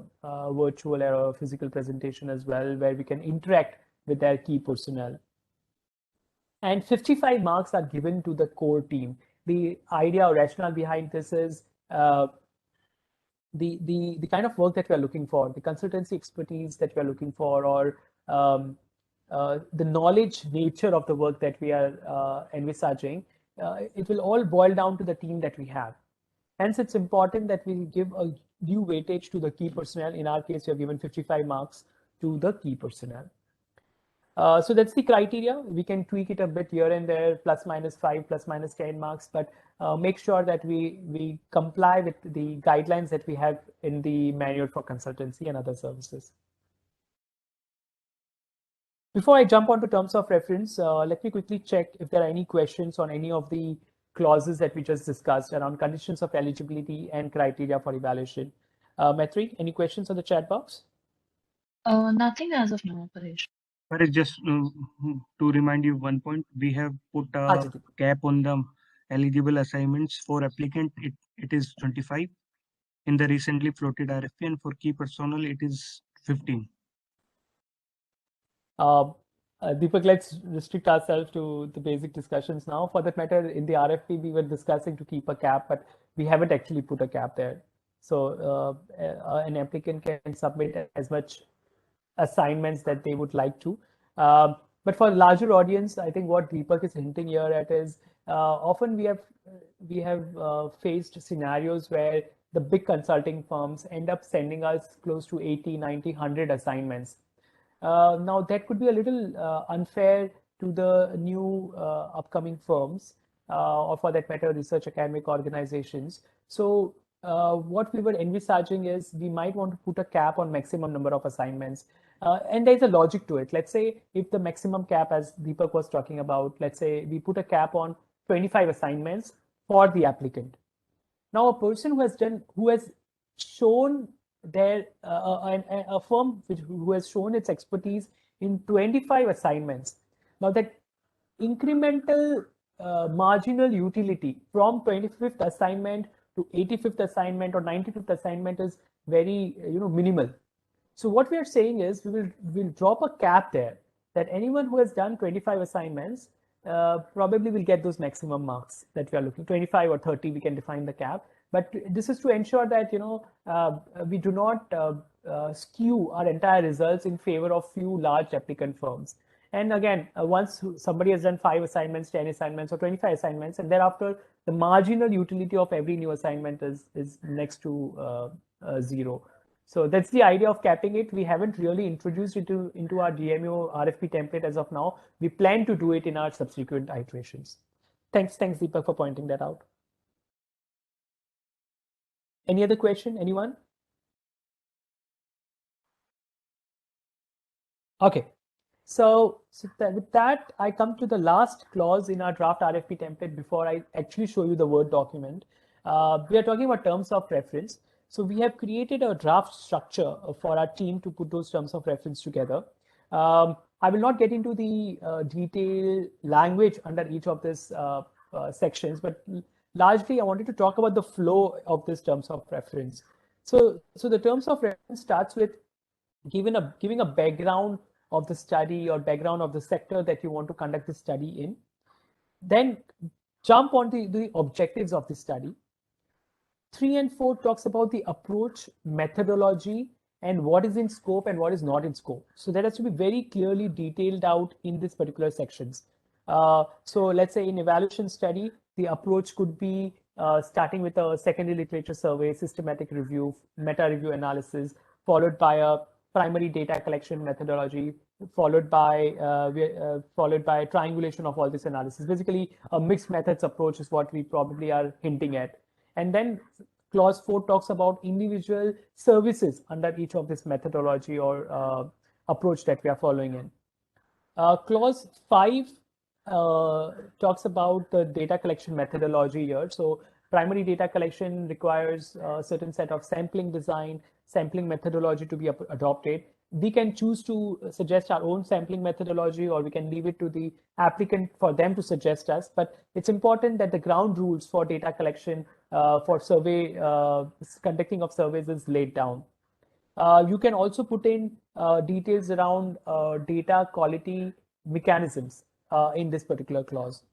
virtual or a physical presentation as well, where we can interact with their key personnel. And 55 marks are given to the core team. The idea or rationale behind this is the kind of work that we are looking for, the consultancy expertise that we are looking for, or the knowledge nature of the work that we are envisaging, it will all boil down to the team that we have. Hence, it's important that we give a due weightage to the key personnel. In our case, we have given 55 marks to the key personnel. So that's the criteria. We can tweak it a bit here and there, plus minus 5, plus minus 10 marks, but make sure that we comply with the guidelines that we have in the manual for consultancy and other services. Before I jump on to terms of reference, let me quickly check if there are any questions on any of the clauses that we just discussed around conditions of eligibility and criteria for evaluation. Maitri, any questions on the chat box? Nothing as of now, Paresh. Paresh, just to remind you one point, we have put a cap on the eligible assignments. For applicant, it is 25 in the recently floated RFP, and for key personnel, it is 15. Deepak, let's restrict ourselves to the basic discussions now. For that matter, in the RFP, we were discussing to keep a cap, but we haven't actually put a cap there. So an applicant can submit as much assignments that they would like to. But for a larger audience, I think what Deepak is hinting here at is often we have faced scenarios where the big consulting firms end up sending us close to 80, 90, 100 assignments. Now that could be a little unfair to the new upcoming firms or for that matter research academic organizations. So what we were envisaging is we might want to put a cap on maximum number of assignments. And there's a logic to it. Let's say if the maximum cap, as Deepak was talking about, let's say we put a cap on 25 assignments for the applicant. Now a person who has shown their a firm who has shown its expertise in 25 assignments. Now that incremental marginal utility from 25th assignment to 85th assignment or 95th assignment is very minimal. So what we are saying is we'll drop a cap there that anyone who has done 25 assignments probably we'll get those maximum marks that we are looking. 25 or 30, we can define the cap. But this is to ensure that we do not skew our entire results in favor of few large applicant firms. And again, once somebody has done 5 assignments, 10 assignments, or 25 assignments, and thereafter the marginal utility of every new assignment is next to 0. So that's the idea of capping it. We haven't really introduced it into our DMEO RFP template as of now. We plan to do it in our subsequent iterations. Thanks, Deepak, for pointing that out. Any other question? Anyone? Okay. So with that, I come to the last clause in our draft RFP template before I actually show you the Word document. We are talking about terms of reference. So we have created a draft structure for our team to put those terms of reference together. I will not get into the detailed language under each of these sections, but largely I wanted to talk about the flow of these terms of reference. So the terms of reference starts with giving a background of the study or background of the sector that you want to conduct the study in. Then jump on the objectives of the study. 3 and 4 talks about the approach, methodology, and what is in scope and what is not in scope. So that has to be very clearly detailed out in this particular sections. So let's say in evaluation study, the approach could be starting with a secondary literature survey, systematic review, meta review analysis, followed by a primary data collection methodology, followed by triangulation of all this analysis. Basically, a mixed methods approach is what we probably are hinting at. And then clause 4 talks about individual services under each of this methodology or approach that we are following in. Clause 5 talks about the data collection methodology here. So primary data collection requires a certain set of sampling design, sampling methodology to be adopted. We can choose to suggest our own sampling methodology, or we can leave it to the applicant for them to suggest us. But it's important that the ground rules for data collection for survey conducting of surveys is laid down. You can also put in details around data quality mechanisms in this particular clause.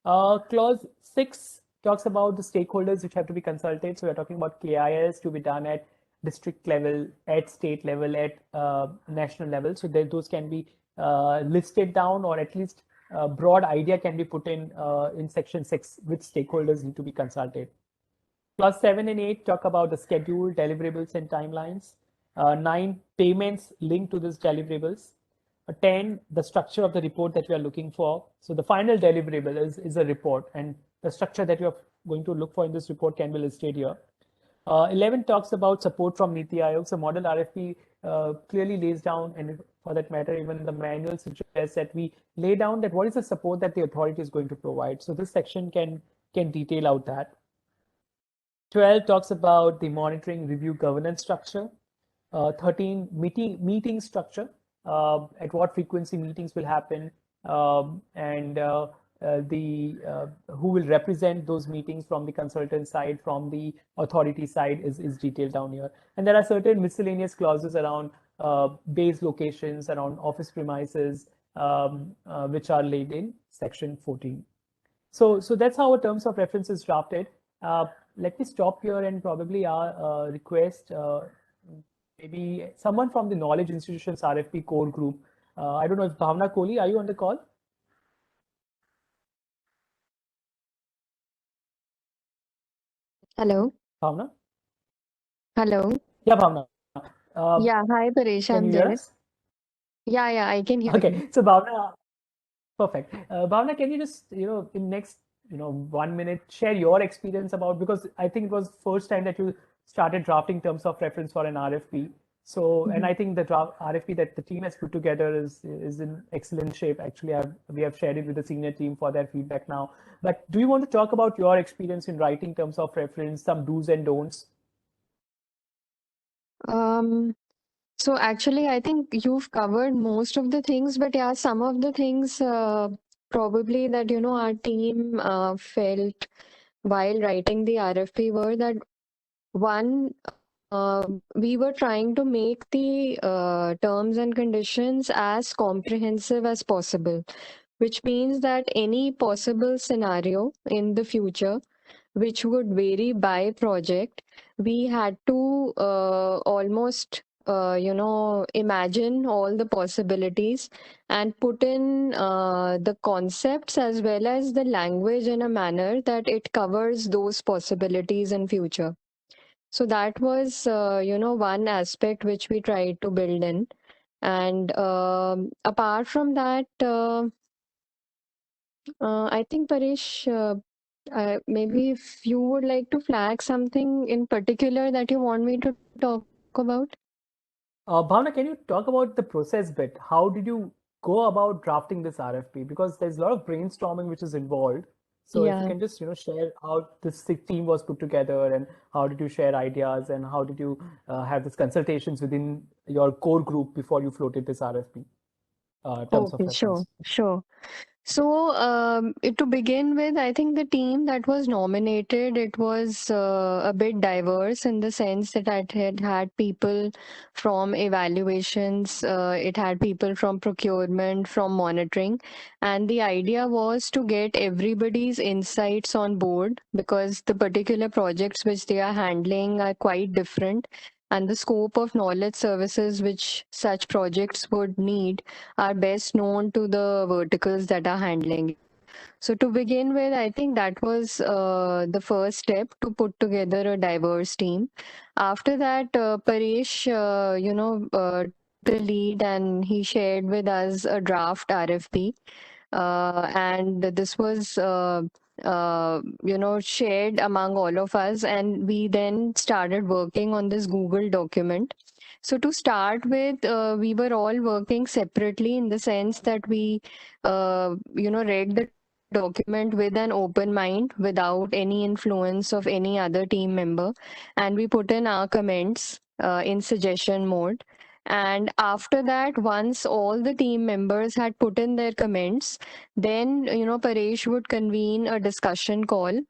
Clause 6 talks about the stakeholders which have to be consulted. So we're talking about KIS to be done at district level, at state level, at national level. So those can be listed down, or at least a broad idea can be put in section 6, which stakeholders need to be consulted. Clause 7 and 8 talk about the schedule, deliverables, and timelines. 9, payments linked to these deliverables. 10, the structure of the report that we are looking for. So the final deliverable is a report, and the structure that you are going to look for in this report can be listed here. 11 talks about support from NITI Aayog. So model RFP clearly lays down, and for that matter, even the manual suggests that we lay down that what is the support that the authority is going to provide. So this section can detail out that. 12 talks about the monitoring, review, governance structure. 13, meeting structure. At what frequency meetings will happen, and who will represent those meetings from the consultant side, from the authority side is detailed down here. And there are certain miscellaneous clauses around base locations, around office premises, which are laid in section 14. So that's how our terms of reference is drafted. Let me stop here and probably request maybe someone from the Knowledge Institutions RFP core group. I don't know if Bhavna Kohli, are you on the call? Hello. Bhavna? Hello. Yeah, Bhavna. Yeah, hi Paresh, Can I'm you hear there. us? Yeah, I can hear you. Okay, so Bhavna, perfect. Bhavna, can you just, in next, 1 minute, share your experience about, because I think it was first time that you started drafting terms of reference for an RFP. So, and I think the draft RFP that the team has put together is in excellent shape. Actually, we have shared it with the senior team for their feedback now. But do you want to talk about your experience in writing terms of reference, some do's and don'ts? So actually, I think you've covered most of the things, but yeah, some of the things probably that, our team felt while writing the RFP were that one, we were trying to make the terms and conditions as comprehensive as possible. which means that any possible scenario in the future, which would vary by project, we had to almost imagine all the possibilities and put in the concepts as well as the language in a manner that it covers those possibilities in future. So that was one aspect which we tried to build in. And apart from that, I think Paresh, maybe if you would like to flag something in particular that you want me to talk about. Bhavna, can you talk about the process bit? How did you go about drafting this RFP? Because there's a lot of brainstorming which is involved. So if you Yeah. can just, share how this team was put together and how did you share ideas and how did you have these consultations within your core group before you floated this RFP terms of Okay, reference? sure. So, to begin with, I think the team that was nominated, it was a bit diverse in the sense that it had people from evaluations, it had people from procurement, from monitoring, and the idea was to get everybody's insights on board because the particular projects which they are handling are quite different, and the scope of knowledge services which such projects would need are best known to the verticals that are handling it. So to begin with, I think that was the first step to put together a diverse team. After that, Paresh, took the lead and he shared with us a draft RFP. And this was shared among all of us, and we then started working on this Google document. So to start with, we were all working separately in the sense that we read the document with an open mind without any influence of any other team member, and we put in our comments in suggestion mode. And after that, once all the team members had put in their comments, then, Paresh would convene a discussion call.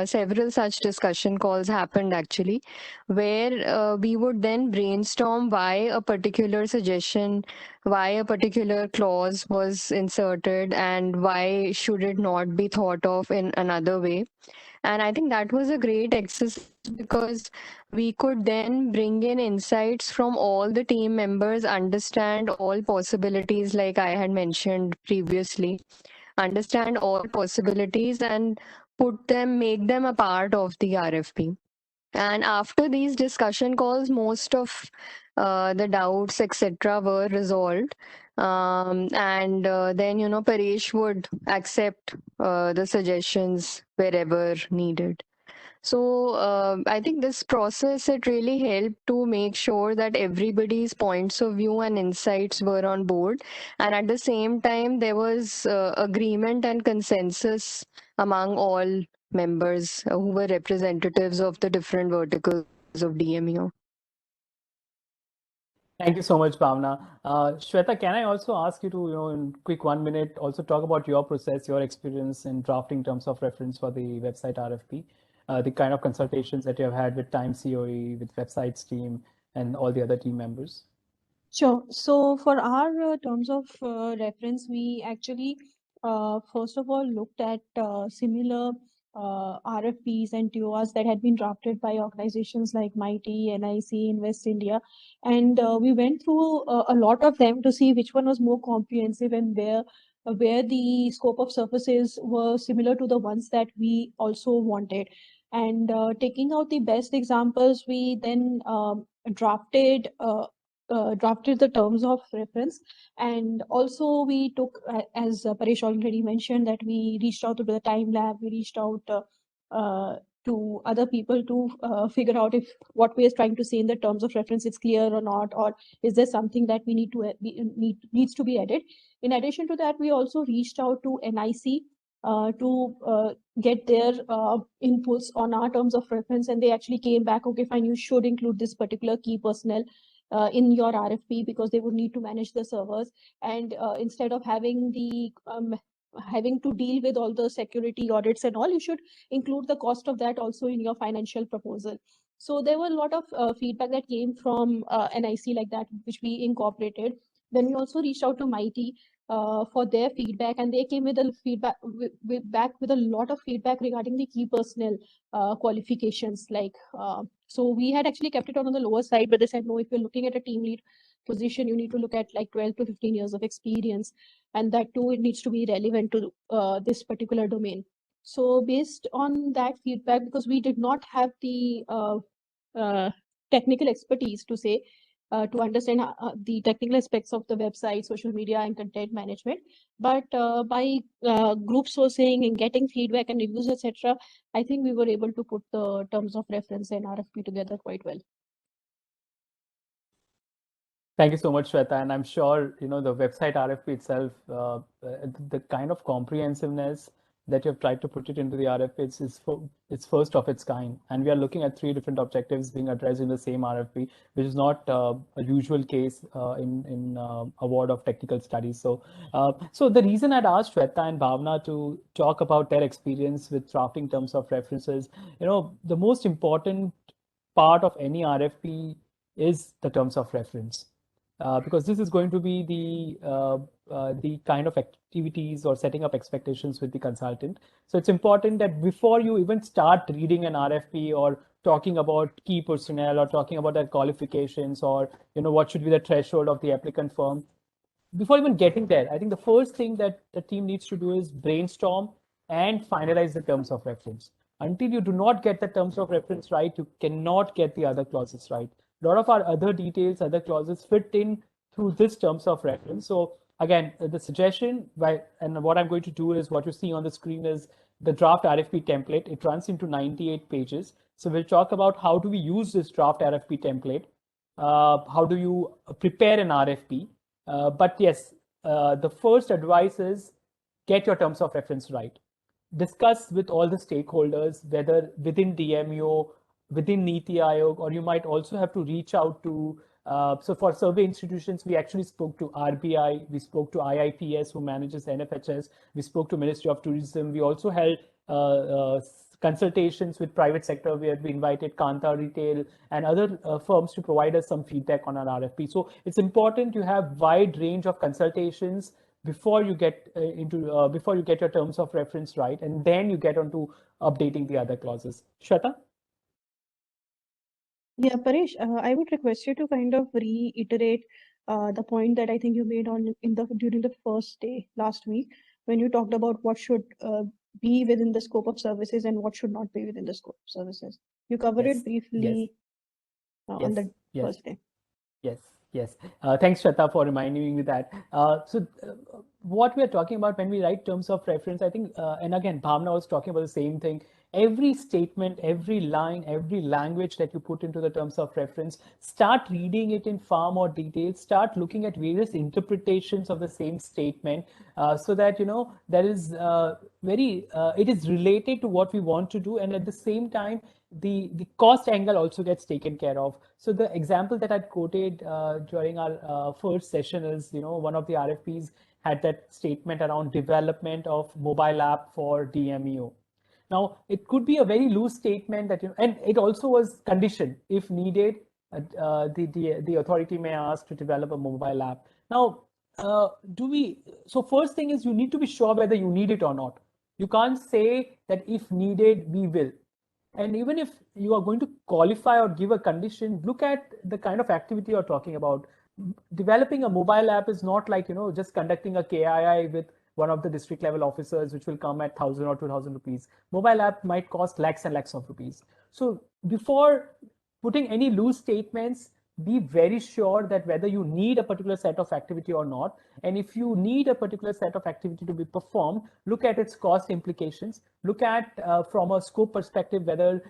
Several such discussion calls happened actually, where we would then brainstorm why a particular suggestion, why a particular clause was inserted, and why should it not be thought of in another way. And I think that was a great exercise because we could then bring in insights from all the team members, understand all possibilities, like I had mentioned previously, understand all possibilities and make them a part of the RFP. And after these discussion calls, most of the doubts, etc., were resolved. And then, Paresh would accept the suggestions wherever needed. So I think this process, it really helped to make sure that everybody's points of view and insights were on board. And at the same time, there was agreement and consensus among all members who were representatives of the different verticals of DMEO. Thank you so much, Bhavna. Shweta, can I also ask you to, in quick 1 minute, also talk about your process, your experience in drafting terms of reference for the website RFP, the kind of consultations that you have had with Time COE, with websites team, and all the other team members? Sure. So for our terms of reference, we actually first of all looked at similar RFPs and TORs that had been drafted by organizations like MITI, NIC, Invest India, and we went through a lot of them to see which one was more comprehensive and where the scope of services were similar to the ones that we also wanted. And taking out the best examples, we then drafted the terms of reference, and also we took, as Paresh already mentioned, that we reached out to the Time Lab, we reached out to other people to figure out if what we are trying to say in the terms of reference is clear or not, or is there something that we needs to be added. In addition to that, we also reached out to NIC to get their inputs on our terms of reference, and they actually came back, okay, fine, you should include this particular key personnel in your RFP because they would need to manage the servers, and instead of having to deal with all the security audits and all, you should include the cost of that also in your financial proposal. So there were a lot of feedback that came from NIC like that, which we incorporated. Then we also reached out to MITI for their feedback, and they came with a feedback back with a lot of feedback regarding the key personnel qualifications. So we had actually kept it on the lower side, but they said no, if you're looking at a team lead position, you need to look at like 12 to 15 years of experience, and that too it needs to be relevant to this particular domain. So based on that feedback, because we did not have the technical expertise to say to understand the technical aspects of the website, social media, and content management, but by group sourcing and getting feedback and reviews, etc., I think we were able to put the terms of reference and RFP together quite well. Thank you so much, Shweta. And I'm sure, you know, the website RFP itself, the kind of comprehensiveness that you've tried to put it into the RFP, it's first of its kind. And we are looking at 3 different objectives being addressed in the same RFP, which is not a usual case in award of technical studies. So, so the reason I'd asked Shweta and Bhavna to talk about their experience with drafting terms of references, you know, the most important part of any RFP is the terms of reference. Because this is going to be the kind of activities or setting up expectations with the consultant. So it's important that before you even start reading an RFP or talking about key personnel or talking about their qualifications or, you know, what should be the threshold of the applicant firm, before even getting there, I think the first thing that the team needs to do is brainstorm and finalize the terms of reference. Until you do not get the terms of reference right, you cannot get the other clauses right. A lot of our other details, other clauses fit in through this terms of reference. So again, the suggestion, and what I'm going to do is what you see on the screen is the draft RFP template. It runs into 98 pages. So we'll talk about how do we use this draft RFP template. How do you prepare an RFP? But yes, the first advice is get your terms of reference right. Discuss with all the stakeholders, whether within DMEO, within Niti Aayog, or you might also have to reach out to, so for survey institutions, we actually spoke to RBI, we spoke to IITS, who manages NFHS, we spoke to Ministry of Tourism, we also held consultations with private sector where we invited Kanta Retail and other firms to provide us some feedback on our RFP. So it's important to have wide range of consultations before you get before you get your terms of reference right, and then you get onto updating the other clauses. Shweta? Yeah, Paresh, I would request you to kind of reiterate the point that I think you made during the first day last week when you talked about what should be within the scope of services and what should not be within the scope of services. You covered it briefly on the first day. Yes. Thanks, Shweta, for reminding me that. What we are talking about when we write terms of reference, I think, and again, Bhavna was talking about the same thing. Every statement, every line, every language that you put into the terms of reference, start reading it in far more detail, start looking at various interpretations of the same statement, so that, you know, there is it is related to what we want to do, and at the same time, the cost angle also gets taken care of. So the example that I quoted during our first session is, you know, one of the RFPs had that statement around development of mobile app for DMEO. Now, it could be a very loose statement that, you know, and it also was conditioned. If needed, the authority may ask to develop a mobile app. Now, so first thing is you need to be sure whether you need it or not. You can't say that if needed, we will. And even if you are going to qualify or give a condition, look at the kind of activity you're talking about. Developing a mobile app is not like, you know, just conducting a KII with one of the district level officers, which will come at 1,000 or 2,000 rupees. Mobile app might cost lakhs and lakhs of rupees. So before putting any loose statements, be very sure that whether you need a particular set of activity or not. And if you need a particular set of activity to be performed, look at its cost implications. Look at from a scope perspective, whether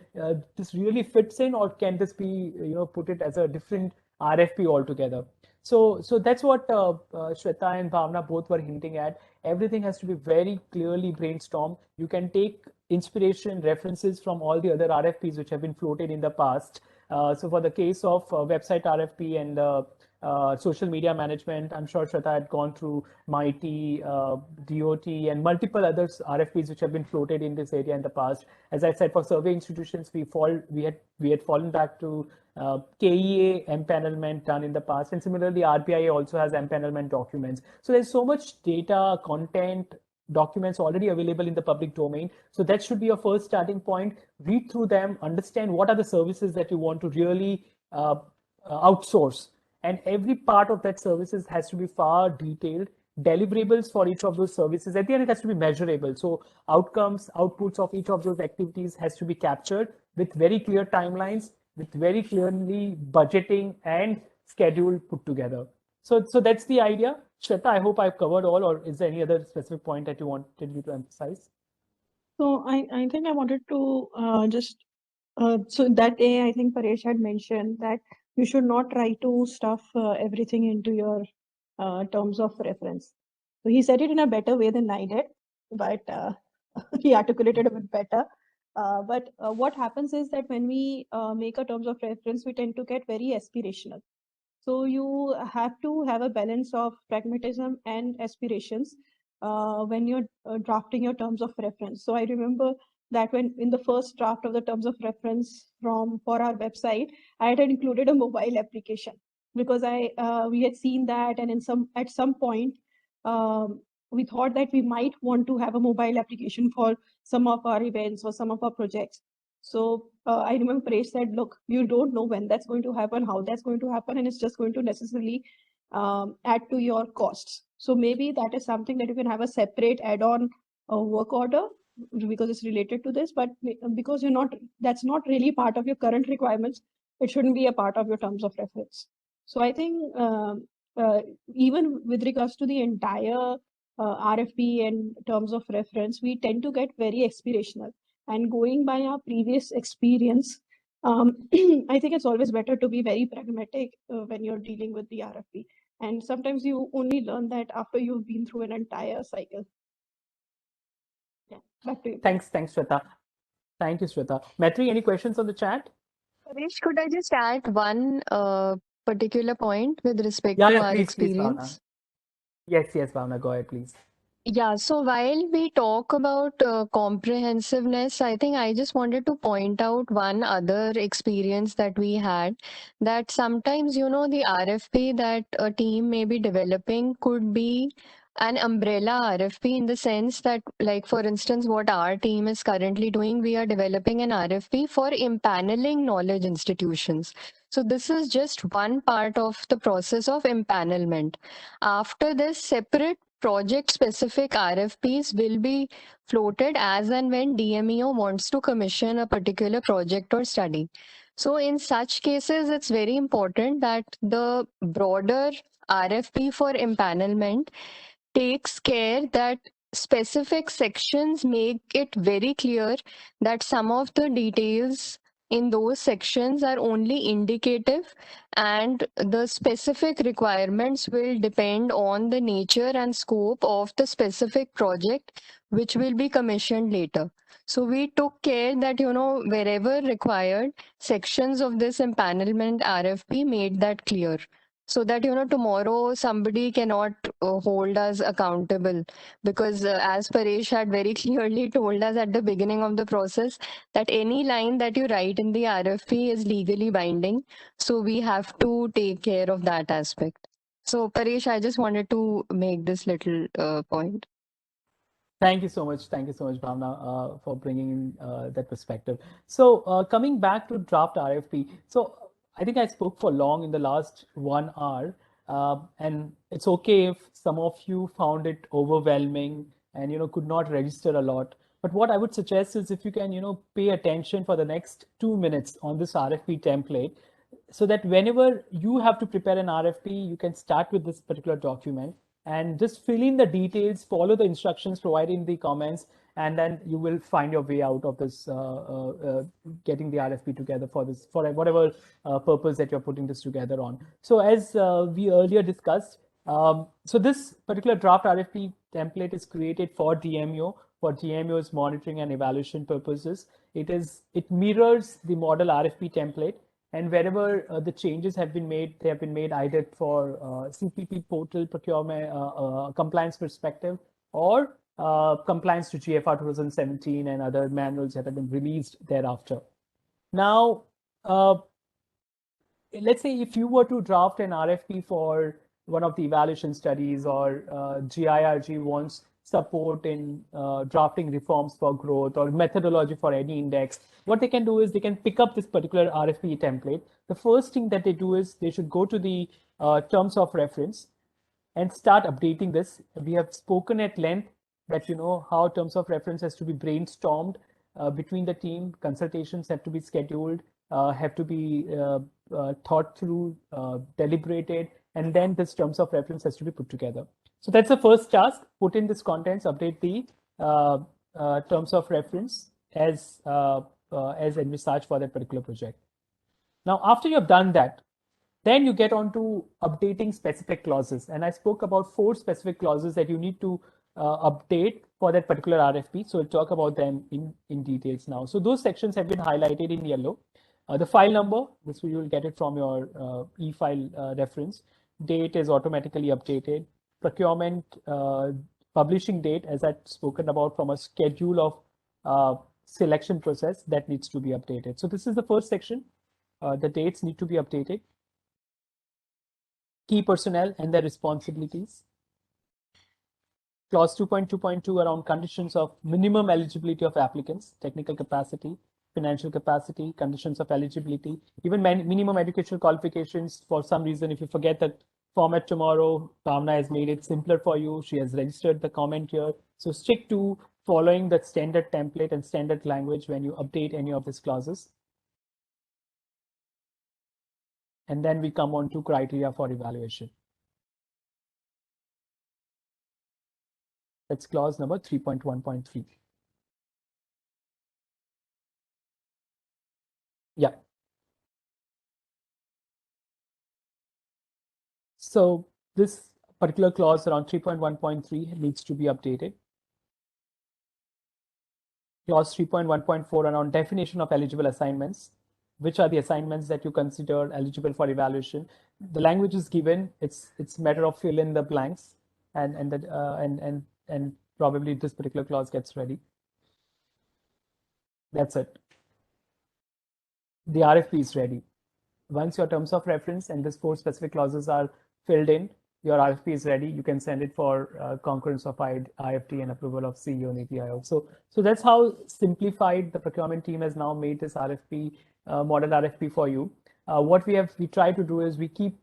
this really fits in, or can this be, you know, put it as a different RFP altogether. So that's what Shweta and Bhavna both were hinting at. Everything has to be very clearly brainstormed. You can take inspiration, references from all the other RFPs which have been floated in the past. So for the case of website RFP and social media management, I'm sure Shweta had gone through MIT, DOT, and multiple other RFPs which have been floated in this area in the past. As I said, for survey institutions, we had fallen back to KEA empanelment done in the past, and similarly RBI also has empanelment documents. So there's so much data, content, documents already available in the public domain. So that should be your first starting point. Read through them, understand what are the services that you want to really outsource. And every part of that services has to be far detailed. Deliverables for each of those services. At the end, it has to be measurable. So outcomes, outputs of each of those activities has to be captured with very clear timelines, with very clearly budgeting and schedule put together. So that's the idea. Shweta, I hope I've covered all, or is there any other specific point that you wanted me to emphasize? So I think I wanted to so that day I think Paresh had mentioned that you should not try to stuff everything into your terms of reference. So he said it in a better way than I did, but he articulated a bit better. But what happens is that when we make a terms of reference, we tend to get very aspirational. So you have to have a balance of pragmatism and aspirations when you're drafting your terms of reference. So I remember that when in the first draft of the terms of reference for our website, I had included a mobile application because we had seen that, and at some point we thought that we might want to have a mobile application for some of our events or some of our projects. So I remember Paresh said, look, you don't know when that's going to happen, how that's going to happen, and it's just going to necessarily add to your costs. So maybe that is something that you can have a separate add-on work order because it's related to this, but because that's not really part of your current requirements, it shouldn't be a part of your terms of reference. So I think even with regards to the entire RFP and terms of reference, we tend to get very aspirational. And going by our previous experience, I think it's always better to be very pragmatic when you're dealing with the RFP. And sometimes you only learn that after you've been through an entire cycle. Yeah, back to you. Thanks, Shweta. Thank you, Shweta. Maitri, any questions on the chat? Paresh, could I just add one particular point with respect to our Please, experience? Yes, Bhavna, go ahead, please. Yeah, so while we talk about comprehensiveness, I think I just wanted to point out one other experience that we had, that sometimes, the RFP that a team may be developing could be an umbrella RFP in the sense that, like, for instance, what our team is currently doing, we are developing an RFP for impaneling knowledge institutions. So this is just one part of the process of empanelment. After this, separate project-specific RFPs will be floated as and when DMEO wants to commission a particular project or study. So in such cases, it's very important that the broader RFP for empanelment takes care that specific sections make it very clear that some of the details in those sections are only indicative, and the specific requirements will depend on the nature and scope of the specific project which will be commissioned later. So we took care that, wherever required, sections of this empanelment RFP made that clear, so that, tomorrow somebody cannot hold us accountable, because as Paresh had very clearly told us at the beginning of the process, that any line that you write in the RFP is legally binding. So we have to take care of that aspect. So Paresh, I just wanted to make this little point. Thank you so much, Bhavna, for bringing in that perspective. So coming back to draft RFP, so I think I spoke for long in the last 1 hour, and it's okay if some of you found it overwhelming and could not register a lot. But what I would suggest is if you can pay attention for the next 2 minutes on this RFP template, so that whenever you have to prepare an RFP, you can start with this particular document and just fill in the details, follow the instructions provided in the comments, and then you will find your way out of this getting the RFP together for whatever purpose that you're putting this together on. So as we earlier discussed, so this particular draft RFP template is created for DMEO, for DMEO's monitoring and evaluation purposes. It mirrors the model RFP template. And wherever the changes have been made, they have been made either for CPP portal procurement compliance perspective, or compliance to GFR 2017 and other manuals that have been released thereafter. Now, let's say if you were to draft an RFP for one of the evaluation studies, or GIRG wants support in drafting reforms for growth or methodology for any index, what they can do is they can pick up this particular RFP template. The first thing that they do is they should go to the terms of reference and start updating this. We have spoken at length that how terms of reference has to be brainstormed between the team, consultations have to be scheduled, have to be thought through, deliberated, and then this terms of reference has to be put together. So that's the first task: put in this contents, update the terms of reference as envisaged for that particular project. Now, after you have done that, then you get on to updating specific clauses. And I spoke about 4 specific clauses that you need to update for that particular RFP. So we'll talk about them in details now. So those sections have been highlighted in yellow. The file number, this you will get it from your e-file reference. Date is automatically updated. Procurement publishing date, as I've spoken about, from a schedule of selection process, that needs to be updated. So this is the first section. The dates need to be updated. Key personnel and their responsibilities. Clause 2.2.2 around conditions of minimum eligibility of applicants, technical capacity, financial capacity, conditions of eligibility, even minimum educational qualifications. For some reason, if you forget that format tomorrow, Bhavna has made it simpler for you. She has registered the comment here. So stick to following that standard template and standard language when you update any of these clauses. And then we come on to criteria for evaluation. That's clause number 3.1.3. Yeah. So this particular clause around 3.1.3 needs to be updated. Clause 3.1.4 around definition of eligible assignments. Which are the assignments that you consider eligible for evaluation? The language is given. It's a matter of fill in the blanks, and probably this particular clause gets ready. That's it. The RFP is ready. Once your terms of reference and these 4 specific clauses are filled in, your RFP is ready. You can send it for concurrence of IFT and approval of CEO and API. So that's how simplified the procurement team has now made this RFP, model RFP for you. What we try to do is we keep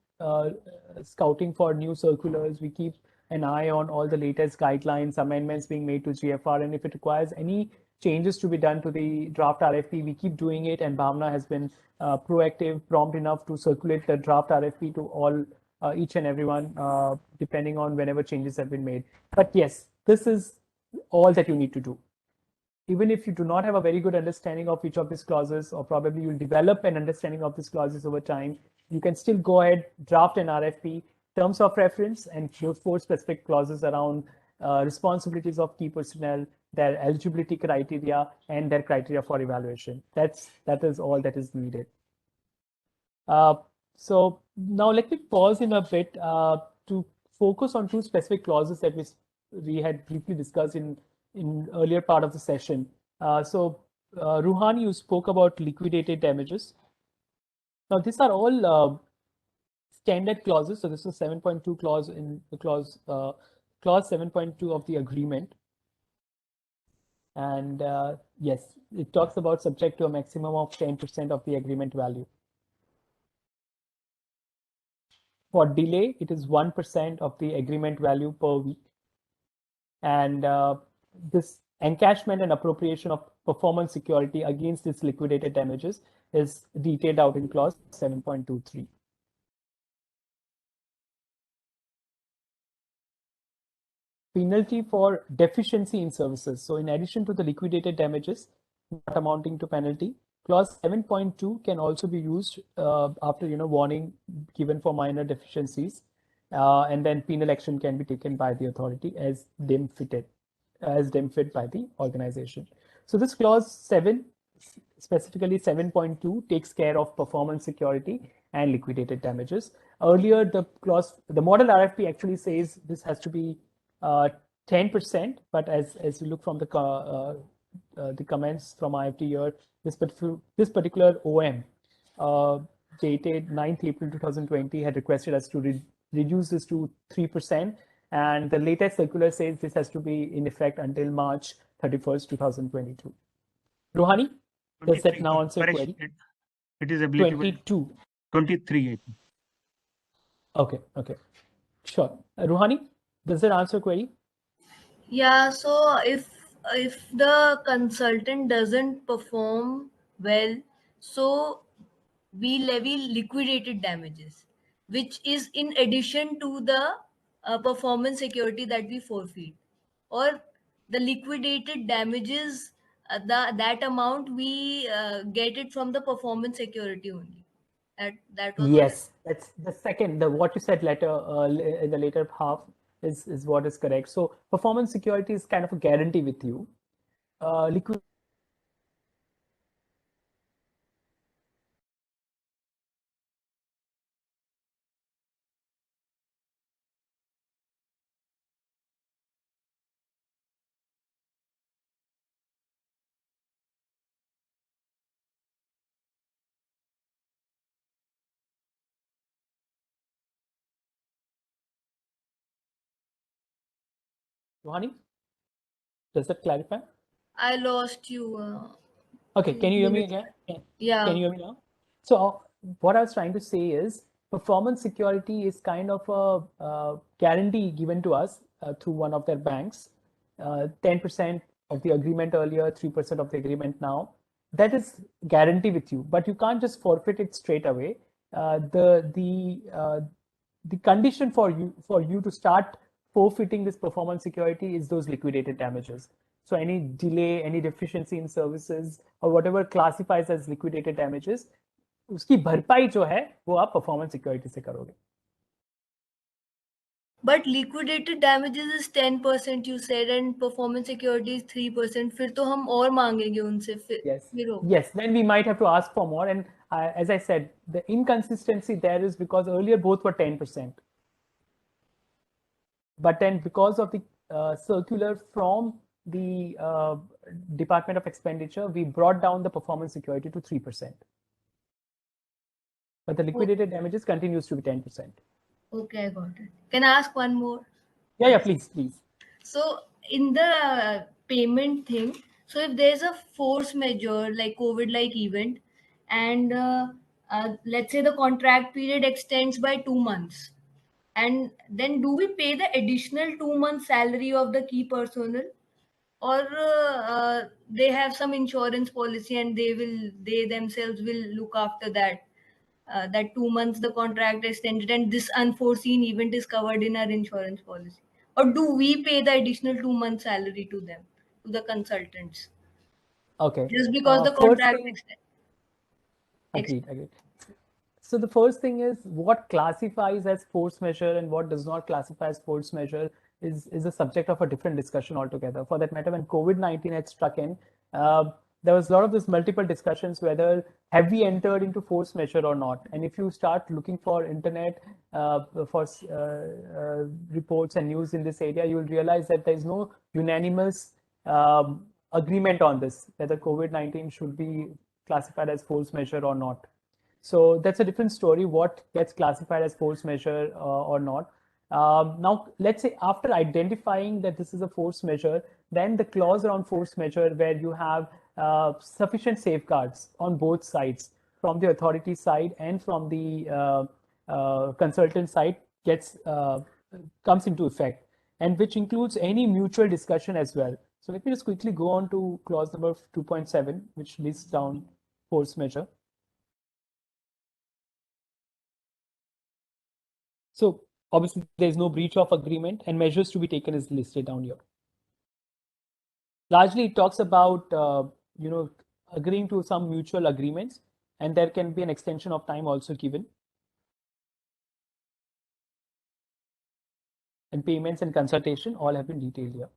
scouting for new circulars. We keep an eye on all the latest guidelines, amendments being made to GFR, and if it requires any changes to be done to the draft RFP, we keep doing it. And Bhavna has been proactive, prompt enough to circulate the draft RFP to all, each and everyone, depending on whenever changes have been made. But yes, this is all that you need to do. Even if you do not have a very good understanding of each of these clauses, or probably you'll develop an understanding of these clauses over time, you can still go ahead, draft an RFP, terms of reference, and those 4 specific clauses around responsibilities of key personnel, their eligibility criteria, and their criteria for evaluation. That is all that is needed. So now let me pause in a bit to focus on 2 specific clauses that we had briefly discussed in earlier part of the session. So Ruhani, you spoke about liquidated damages. Now these are all standard clauses. So this is 7.2 clause in the clause 7.2 of the agreement. And yes, it talks about subject to a maximum of 10% of the agreement value. For delay, it is 1% of the agreement value per week. And this encashment and appropriation of performance security against its liquidated damages is detailed out in clause 7.23. Penalty for deficiency in services. So in addition to the liquidated damages not amounting to penalty, clause 7.2 can also be used after warning given for minor deficiencies, and then penal action can be taken by the authority as deemed fit by the organization. So this clause 7, specifically 7.2, takes care of performance security and liquidated damages. Earlier, the model RFP actually says this has to be 10%, but as you look from the comments from IFT here, this particular OM dated 9th April 2020 had requested us to reduce this to 3%. And the latest circular says this has to be in effect until March 31st, 2022. Ruhani, does that now answer your query? It is applicable. 22. 23, I think. Okay. Sure. Ruhani, does that answer your query? Yeah, so if the consultant doesn't perform well, so we levy liquidated damages, which is in addition to the performance security that we forfeit, or the liquidated damages, that amount we get it from the performance security only. That was Yes, that's the second. The what you said later in the later half is what is correct. So performance security is kind of a guarantee with you. Liquid. Ruhani, does that clarify? I lost you. Okay, can you hear me again? Yeah. Can you hear me now? So what I was trying to say is performance security is kind of a guarantee given to us through one of their banks. 10% of the agreement earlier, 3% of the agreement now. That is guarantee with you, but you can't just forfeit it straight away. The condition for you to start forfeiting this performance security is those liquidated damages. So any delay, any deficiency in services or whatever classifies as liquidated damages, उसकी भरपाई जो है वो आप performance security से करोगे. But liquidated damages is 10%, you said, and performance security is 3%. फिर तो हम और मांगेंगे उनसे फिर. Yes. Then we might have to ask for more. And as I said, the inconsistency there is because earlier both were 10%. But then because of the circular from the Department of Expenditure, we brought down the performance security to 3%. But the liquidated damages continues to be 10%. Okay, I got it. Can I ask one more? Yeah, please. So in the payment thing, so if there's a force majeure like COVID-like event, and let's say the contract period extends by 2 months, and then do we pay the additional 2 months salary of the key personnel, or they have some insurance policy and they themselves will look after that? That 2 months the contract extended and this unforeseen event is covered in our insurance policy, or do we pay the additional 2 months salary to them, to the consultants? Okay. Just because the contract Agreed. So the first thing is what classifies as force majeure and what does not classify as force majeure is a subject of a different discussion altogether. For that matter, when COVID-19 had struck in, there was a lot of this multiple discussions whether have we entered into force majeure or not. And if you start looking for internet for reports and news in this area, you will realize that there is no unanimous agreement on this, whether COVID-19 should be classified as force majeure or not. So that's a different story, what gets classified as force majeure or not. Now, let's say after identifying that this is a force majeure, then the clause around force majeure where you have sufficient safeguards on both sides, from the authority side and from the consultant side, comes into effect, and which includes any mutual discussion as well. So let me just quickly go on to clause number 2.7, which lists down force majeure. So obviously there is no breach of agreement and measures to be taken is listed down here. Largely it talks about agreeing to some mutual agreements, and there can be an extension of time also given. And payments and consultation all have been detailed here.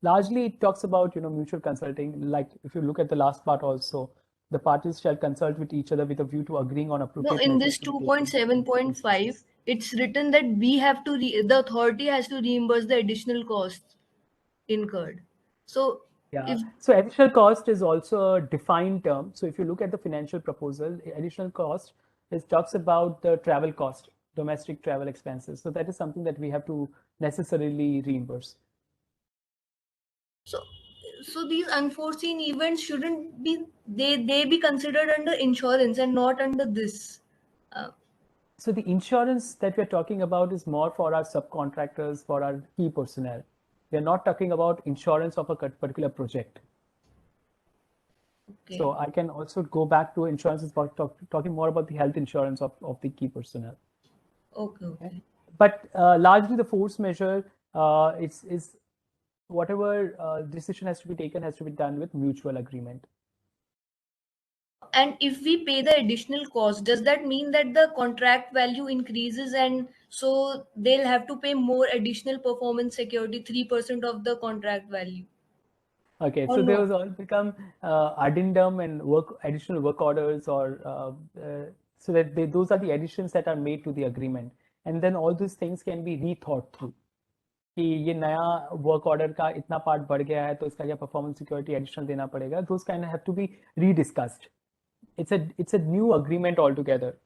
Largely it talks about mutual consulting, like if you look at the last part also, the parties shall consult with each other with a view to agreeing on appropriate. No, in this 2.7.5 it's written that we have to, the authority has to reimburse the additional costs incurred. So Yeah. if So additional cost is also a defined term. So if you look at the financial proposal, additional cost talks about the travel cost, domestic travel expenses. So that is something that we have to necessarily reimburse. so these unforeseen events shouldn't be, they be considered under insurance and not under this. So the insurance that we're talking about is more for our subcontractors, for our key personnel. We're not talking about insurance of a particular project. Okay. So I can also go back to insurance, is about talking more about the health insurance of the key personnel. Okay. But largely the force measure is whatever decision has to be taken has to be done with mutual agreement. And if we pay the additional cost, does that mean that the contract value increases and so they'll have to pay more additional performance security, 3% of the contract value? Okay, Or so no? those all become addendum and additional work orders, or so that those are the additions that are made to the agreement, and then all these things can be rethought through. कि ये नया work order का इतना part बढ़ गया है तो इसका क्या performance security additional देना पड़ेगा. Those kind of have to be rediscussed. It's a new agreement altogether.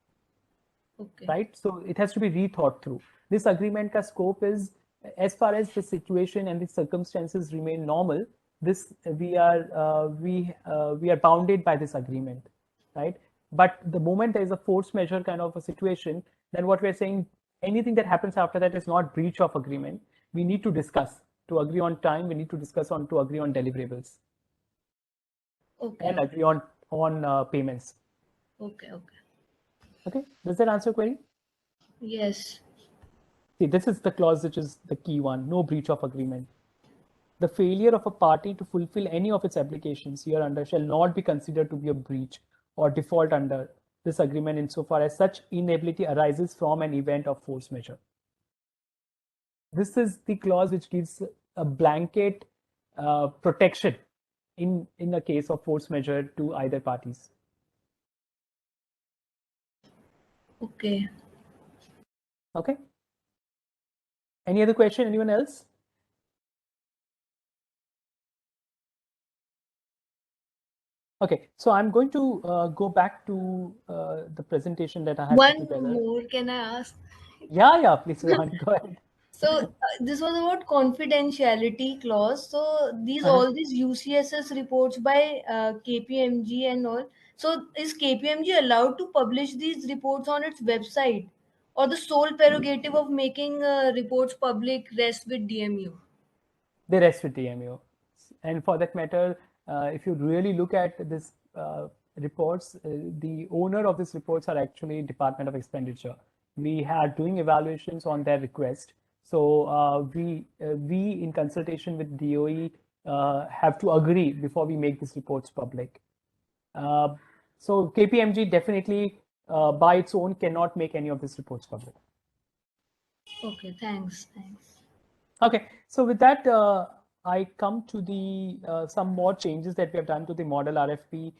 Okay. Right? So it has to be rethought through. This agreement ka scope is, as far as the situation and the circumstances remain normal, this we are bounded by this agreement, right? But the moment there is a force measure kind of a situation, then what we're saying, anything that happens after that is not breach of agreement. We need to discuss to agree on time. We need to discuss to agree on deliverables. Okay. And agree on payments. Okay. Okay, does that answer your query? Yes. See, this is the clause which is the key one, no breach of agreement. The failure of a party to fulfill any of its obligations hereunder shall not be considered to be a breach or default under this agreement insofar as such inability arises from an event of force majeure. This is the clause which gives a blanket protection in the case of force majeure to either parties. Okay. Okay. Any other question? Anyone else? Okay, so I'm going to go back to the presentation that I had put together. One more, can I ask? Yeah, please, Rohan, go ahead. So this was about confidentiality clause. So these Uh-huh. all these UCSS reports by KPMG and all. So is KPMG allowed to publish these reports on its website, or the sole prerogative of making reports public rests with DMEO? They rest with DMEO. And for that matter, if you really look at this reports, the owner of these reports are actually Department of Expenditure. We are doing evaluations on their request. So we in consultation with DOE have to agree before we make these reports public. So KPMG definitely by its own cannot make any of these reports public. Okay, thanks. Okay, so with that, I come to the some more changes that we have done to the model RFP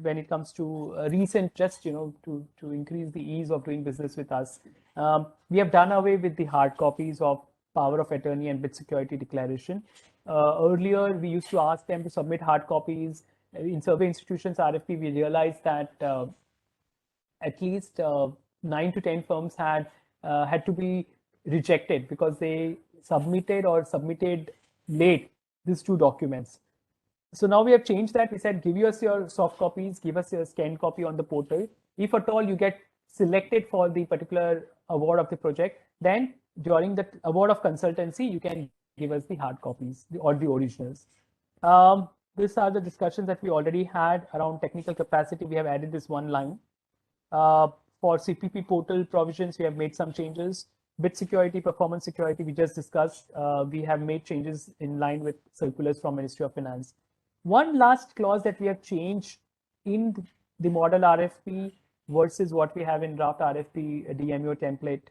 when it comes to recent, just to increase the ease of doing business with us. We have done away with the hard copies of power of attorney and bid security declaration. Earlier, we used to ask them to submit hard copies. In survey institutions RFP, we realized that at least 9 to 10 firms had to be rejected because they submitted late these two documents. So now we have changed that. We said, give us your soft copies, give us your scanned copy on the portal. If at all you get selected for the particular award of the project, then during the award of consultancy, you can give us the hard copies or the originals. These are the discussions that we already had around technical capacity. We have added this one line. For CPP portal provisions, we have made some changes. Bid security, performance security, we just discussed. We have made changes in line with circulars from Ministry of Finance. One last clause that we have changed in the model RFP versus what we have in draft RFP DMEO template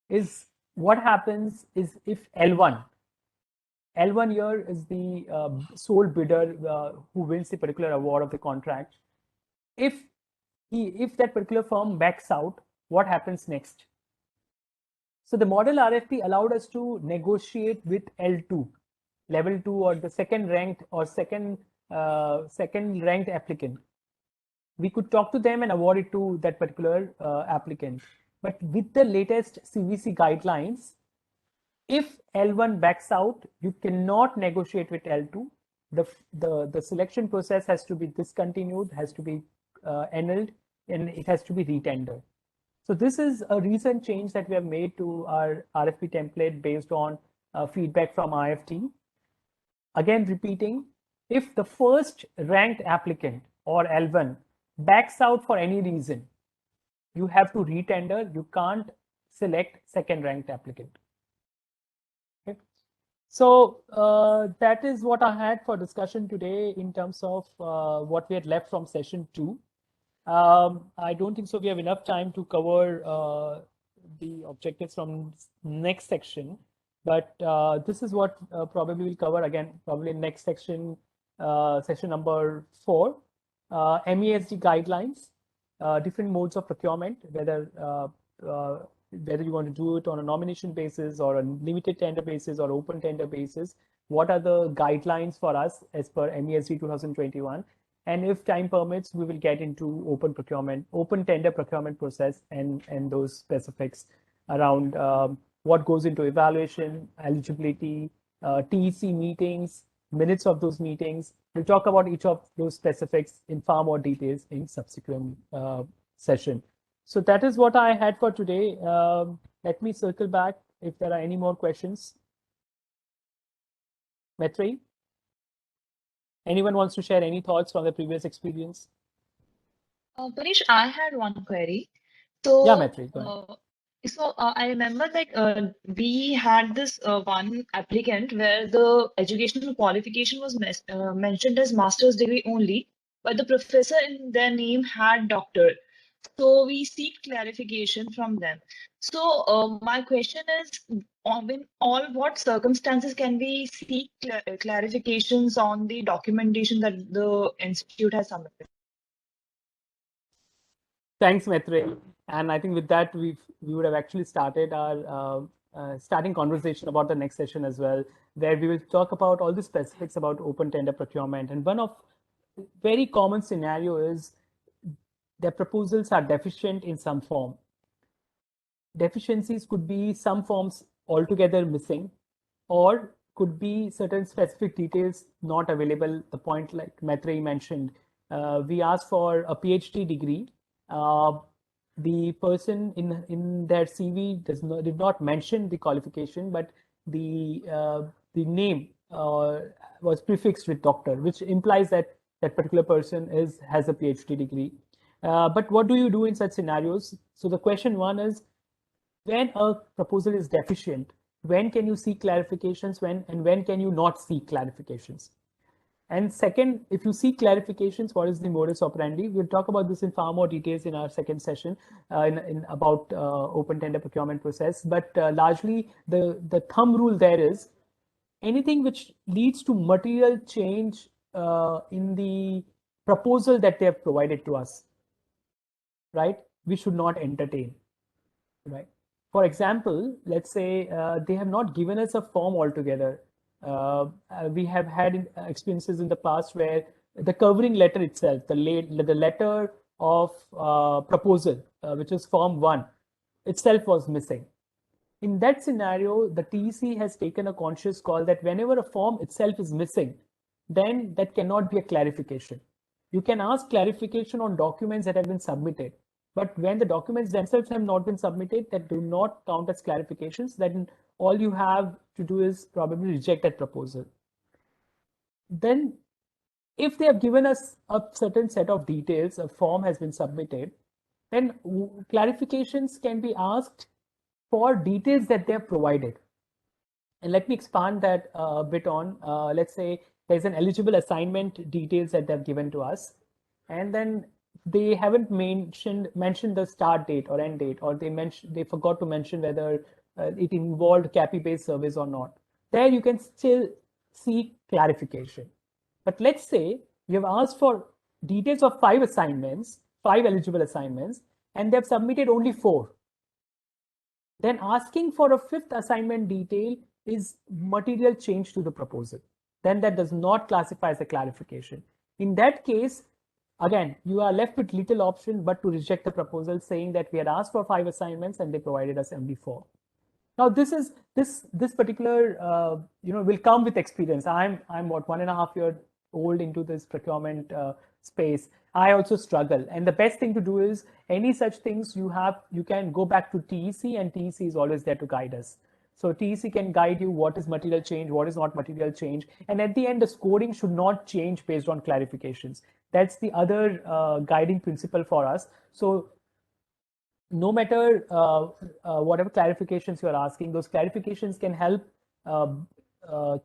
is what happens is if L1 here is the sole bidder who wins the particular award of the contract. If that particular firm backs out, what happens next? So the model RFP allowed us to negotiate with L2, level 2, or the second ranked or second ranked applicant. We could talk to them and award it to that particular applicant. But with the latest CVC guidelines, if L1 backs out, you cannot negotiate with L2. The selection process has to be discontinued, has to be annulled, and it has to be retendered. So this is a recent change that we have made to our RFP template based on feedback from IFT. Again, repeating, if the first ranked applicant or L1 backs out for any reason, you have to retender. You can't select second ranked applicant. Okay. So that is what I had for discussion today in terms of what we had left from session 2. I don't think so we have enough time to cover the objectives from next section, but this is what probably we'll cover again, probably next section, session number 4, MESD guidelines, different modes of procurement, whether you want to do it on a nomination basis or a limited tender basis or open tender basis. What are the guidelines for us as per MESD 2021? And if time permits, we will get into open procurement, open tender procurement process and those specifics around what goes into evaluation, eligibility, TEC meetings, minutes of those meetings. We'll talk about each of those specifics in far more details in subsequent session. So that is what I had for today. Let me circle back if there are any more questions. Metri? Anyone wants to share any thoughts from the previous experience? Punish, I had one query. So, yeah, Metri, go ahead. I remember that we had this one applicant where the educational qualification was mentioned as master's degree only, but the professor in their name had doctor. So we seek clarification from them. So my question is, in what circumstances can we seek clarifications on the documentation that the institute has submitted? Thanks, Maitre. And I think with that, we would have actually started our starting conversation about the next session as well, where we will talk about all the specifics about open tender procurement. And one of very common scenario is their proposals are deficient in some form. Deficiencies could be some forms altogether missing, or could be certain specific details not available. The point like Maitre mentioned, we asked for a PhD degree. The person in their CV did not mention the qualification, but the name was prefixed with doctor, which implies that that particular person has a PhD degree. But what do you do in such scenarios? So the question one is, when a proposal is deficient, when can you seek clarifications, when can you not seek clarifications? And second, if you seek clarifications, what is the modus operandi? We'll talk about this in far more details in our second session in about open tender procurement process. But largely, the thumb rule there is anything which leads to material change in the proposal that they have provided to us, right? We should not entertain, right? For example, let's say they have not given us a form altogether. We have had experiences in the past where the covering letter itself, the letter of proposal, which is form 1, itself was missing. In that scenario, the TEC has taken a conscious call that whenever a form itself is missing, then that cannot be a clarification. You can ask clarification on documents that have been submitted, but when the documents themselves have not been submitted, that do not count as clarifications, then all you have to do is probably reject that proposal. Then if they have given us a certain set of details, a form has been submitted, then clarifications can be asked for details that they have provided. And let me expand that a bit on. Let's say there's an eligible assignment details that they've given to us, and then they haven't mentioned the start date or end date, or they forgot to mention whether it involved CAPI-based service or not. There you can still seek clarification. But let's say you have asked for details of 5 eligible assignments, and they've submitted only 4, then asking for a 5th assignment detail is material change to the proposal. Then that does not classify as a clarification. In that case, again, you are left with little option but to reject the proposal, saying that we had asked for 5 assignments and they provided us only 4. Now this particular will come with experience. I'm what 1.5 years old into this procurement space. I also struggle, and the best thing to do is any such things you can go back to TEC, and TEC is always there to guide us. So TEC can guide you what is material change, what is not material change, and at the end the scoring should not change based on clarifications. That's the other guiding principle for us. So no matter whatever clarifications you are asking, those clarifications can help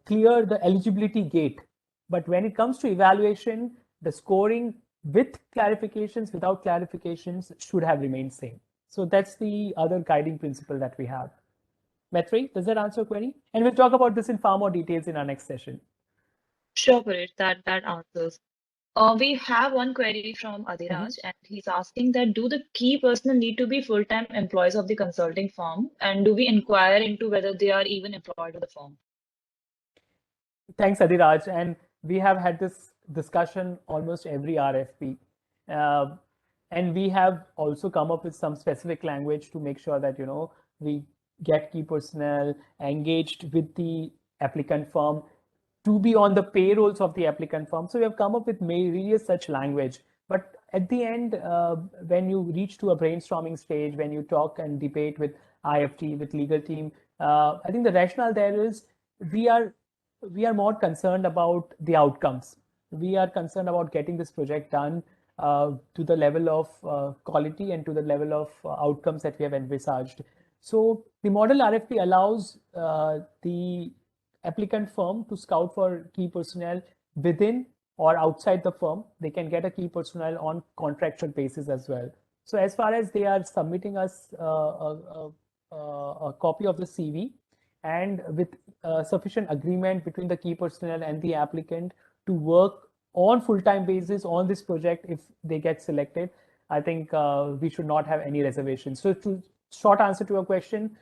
clear the eligibility gate. But when it comes to evaluation, the scoring with clarifications, without clarifications should have remained same. So that's the other guiding principle that we have. Maitreyi, does that answer your query? And we'll talk about this in far more details in our next session. Sure, Paresh, that answers. We have one query from Adhiraj, and he's asking that do the key personnel need to be full-time employees of the consulting firm, and do we inquire into whether they are even employed with the firm? Thanks, Adhiraj. And we have had this discussion almost every RFP. And we have also come up with some specific language to make sure that, we get key personnel engaged with the applicant firm to be on the payrolls of the applicant firm. So we have come up with various such language. But at the end, when you reach to a brainstorming stage, when you talk and debate with IFT, with legal team, I think the rationale there is we are more concerned about the outcomes. We are concerned about getting this project done to the level of quality and to the level of outcomes that we have envisaged. So the model RFP allows the applicant firm to scout for key personnel within or outside the firm. They can get a key personnel on contractual basis as well. So as far as they are submitting us a copy of the CV, and with sufficient agreement between the key personnel and the applicant to work on full-time basis on this project, if they get selected, I think we should not have any reservations. So short answer to your question,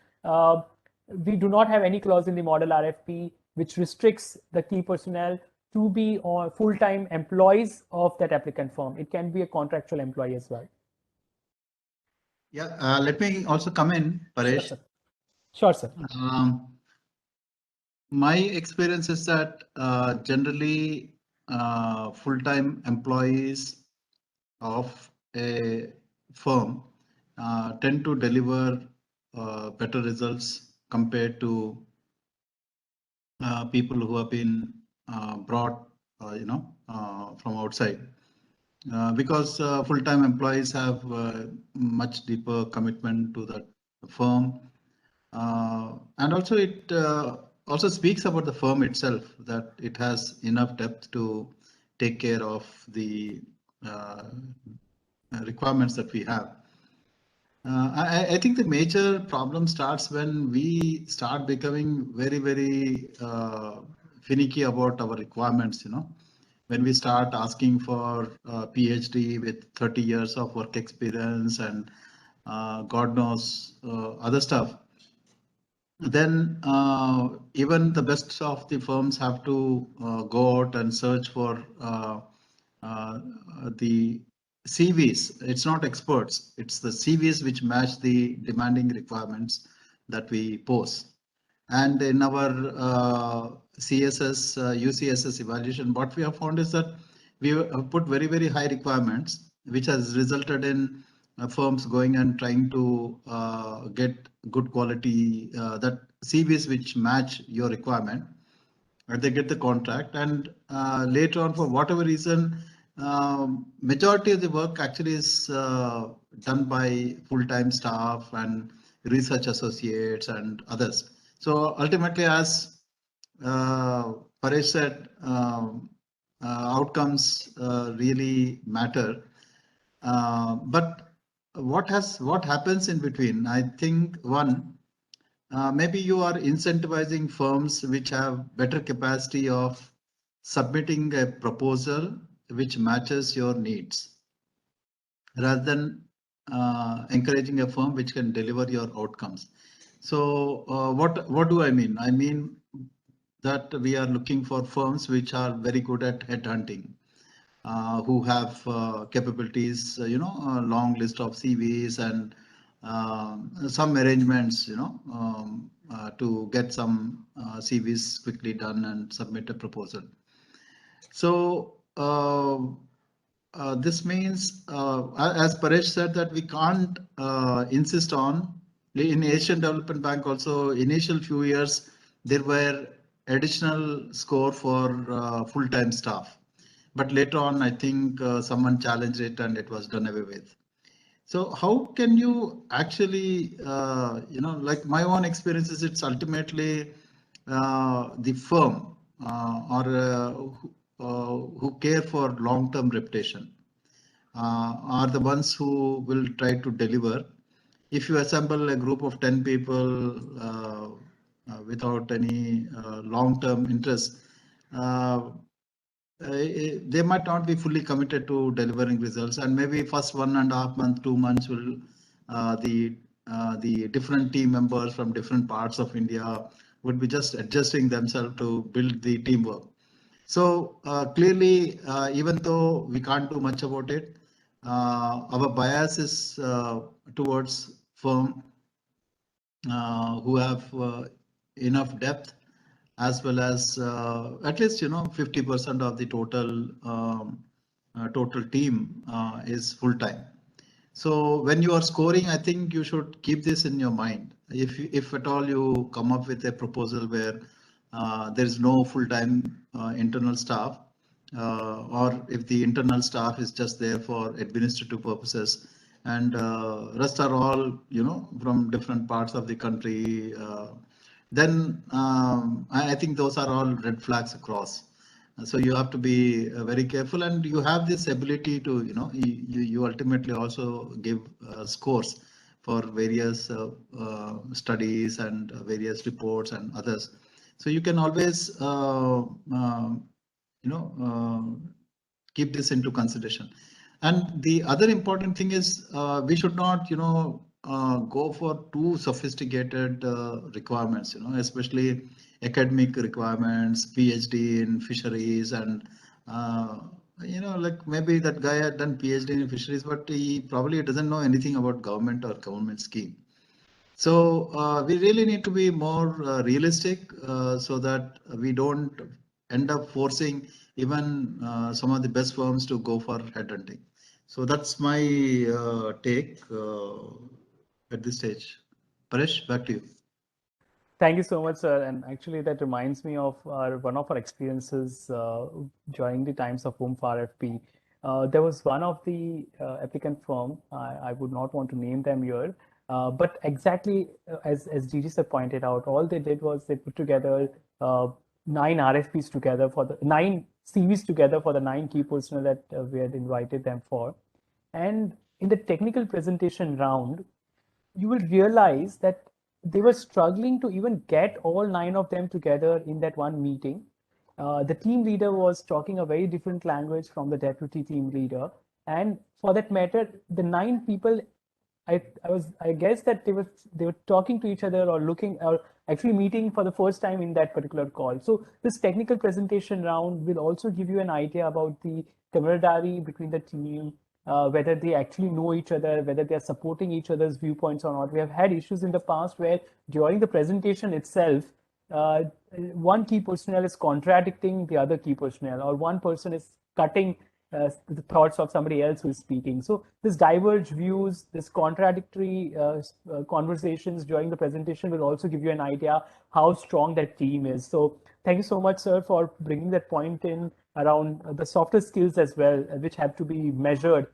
we do not have any clause in the model RFP which restricts the key personnel to be full-time employees of that applicant firm. It can be a contractual employee as well. Yeah, let me also come in, Paresh. Sure, sir. My experience is that generally full-time employees of a firm tend to deliver better results compared to people who have been brought, from outside. Because full-time employees have much deeper commitment to that firm, and also it also speaks about the firm itself, that it has enough depth to take care of the requirements that we have. I think the major problem starts when we start becoming very, very finicky about our requirements, when we start asking for a PhD with 30 years of work experience and God knows other stuff. Then even the best of the firms have to go out and search for the CVs. It's not experts, it's the CVs which match the demanding requirements that we pose. And in our CSS, UCSS evaluation, what we have found is that we have put very, very high requirements, which has resulted in firms going and trying to get good quality, that CVs which match your requirement, and they get the contract. And later on, for whatever reason, majority of the work actually is done by full-time staff and research associates and others. So ultimately, as Paresh said, outcomes really matter. But what happens in between? I think one, maybe you are incentivizing firms which have better capacity of submitting a proposal which matches your needs, rather than encouraging a firm which can deliver your outcomes. So what do I mean? I mean that we are looking for firms which are very good at headhunting, who have capabilities, a long list of CVs and some arrangements, to get some CVs quickly done and submit a proposal. So this means, as Paresh said, that we can't insist on. In Asian Development Bank also, initial few years, there were additional score for full-time staff. But later on, I think someone challenged it and it was done away with. So how can you actually, like my own experiences, it's ultimately the firm who care for long-term reputation are the ones who will try to deliver. If you assemble a group of 10 people without any long-term interest, they might not be fully committed to delivering results, and maybe first 1.5 months, 2 months will the different team members from different parts of India would be just adjusting themselves to build the teamwork. So clearly, even though we can't do much about it, our bias is towards firm who have enough depth, as well as at least 50% of the total team is full time. So when you are scoring, I think you should keep this in your mind. If at all you come up with a proposal where there is no full-time internal staff, or if the internal staff is just there for administrative purposes, and rest are all from different parts of the country, then I think those are all red flags across. So you have to be very careful, and you have this ability to you ultimately also give scores for various studies and various reports and others. So you can always keep this into consideration. And the other important thing is we should not go for too sophisticated requirements, especially academic requirements, PhD in fisheries, and like maybe that guy had done PhD in fisheries, but he probably doesn't know anything about government or government scheme. So we really need to be more realistic so that we don't end up forcing even some of the best firms to go for headhunting. So that's my take at this stage. Paresh, back to you. Thank you so much, sir. And actually, that reminds me of one of our experiences during the times of Home for RFP. There was one of the applicant firm, I would not want to name them here, but exactly as Gigi sir pointed out, all they did was they put together 9 RFPs together for the 9 CVs together for the 9 key personnel that we had invited them for. And in the technical presentation round, you will realize that they were struggling to even get all 9 of them together in that one meeting. The team leader was talking a very different language from the deputy team leader. And for that matter, the 9 people, I guess that they were talking to each other or looking or actually meeting for the first time in that particular call. So this technical presentation round will also give you an idea about the camaraderie between the team, whether they actually know each other, whether they are supporting each other's viewpoints or not. We have had issues in the past where during the presentation itself, one key personnel is contradicting the other key personnel, or one person is cutting the thoughts of somebody else who is speaking. So this diverged views, this contradictory conversations during the presentation will also give you an idea how strong that team is. So thank you so much, sir, for bringing that point in around the softer skills as well, which have to be measured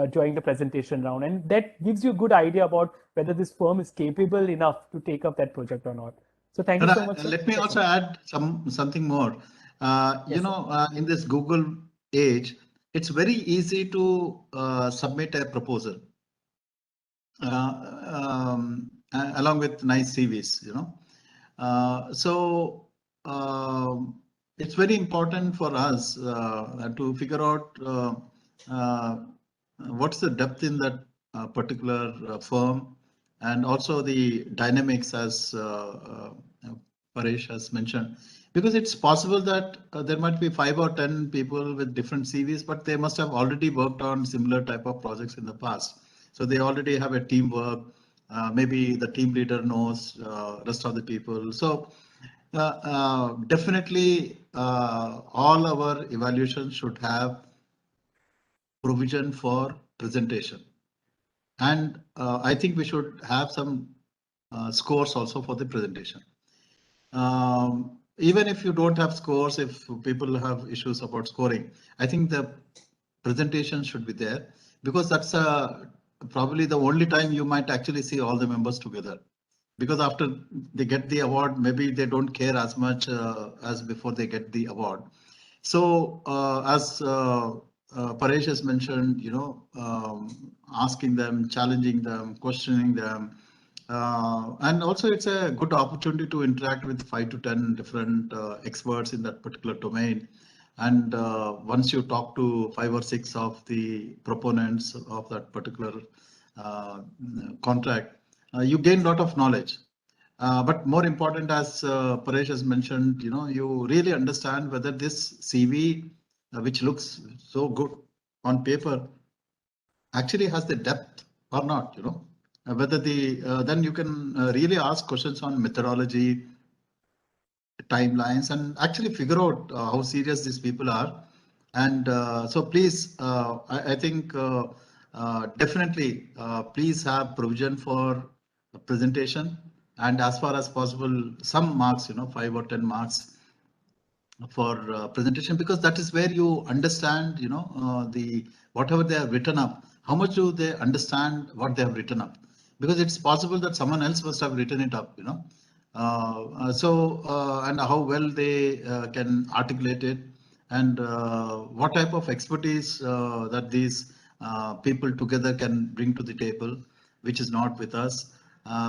during the presentation round. And that gives you a good idea about whether this firm is capable enough to take up that project or not. So thank you so much. Let me also add something more. In this Google age, it's very easy to submit a proposal along with nice CVs, so it's very important for us to figure out what's the depth in that particular firm, and also the dynamics, as Paresh has mentioned, because it's possible that there might be 5 or 10 people with different CVs, but they must have already worked on similar type of projects in the past. So they already have a teamwork. Maybe the team leader knows rest of the people. So definitely all our evaluations should have provision for presentation. And I think we should have some scores also for the presentation. Even if you don't have scores, if people have issues about scoring, I think the presentation should be there, because that's probably the only time you might actually see all the members together. Because after they get the award, maybe they don't care as much as before they get the award. So as Paresh has mentioned, asking them, challenging them, questioning them, and also it's a good opportunity to interact with 5 to 10 different experts in that particular domain. And once you talk to 5 or 6 of the proponents of that particular contract, you gain a lot of knowledge. But more important, as Paresh has mentioned, you really understand whether this CV, which looks so good on paper, actually has the depth or not. Whether then you can really ask questions on methodology, timelines, and actually figure out how serious these people are. And so please, I think definitely please have provision for presentation, and as far as possible some marks, 5 or 10 marks for presentation, because that is where you understand, the whatever they have written up, how much do they understand what they have written up, because it's possible that someone else must have written it up, and how well they can articulate it, and what type of expertise that these people together can bring to the table, which is not with us,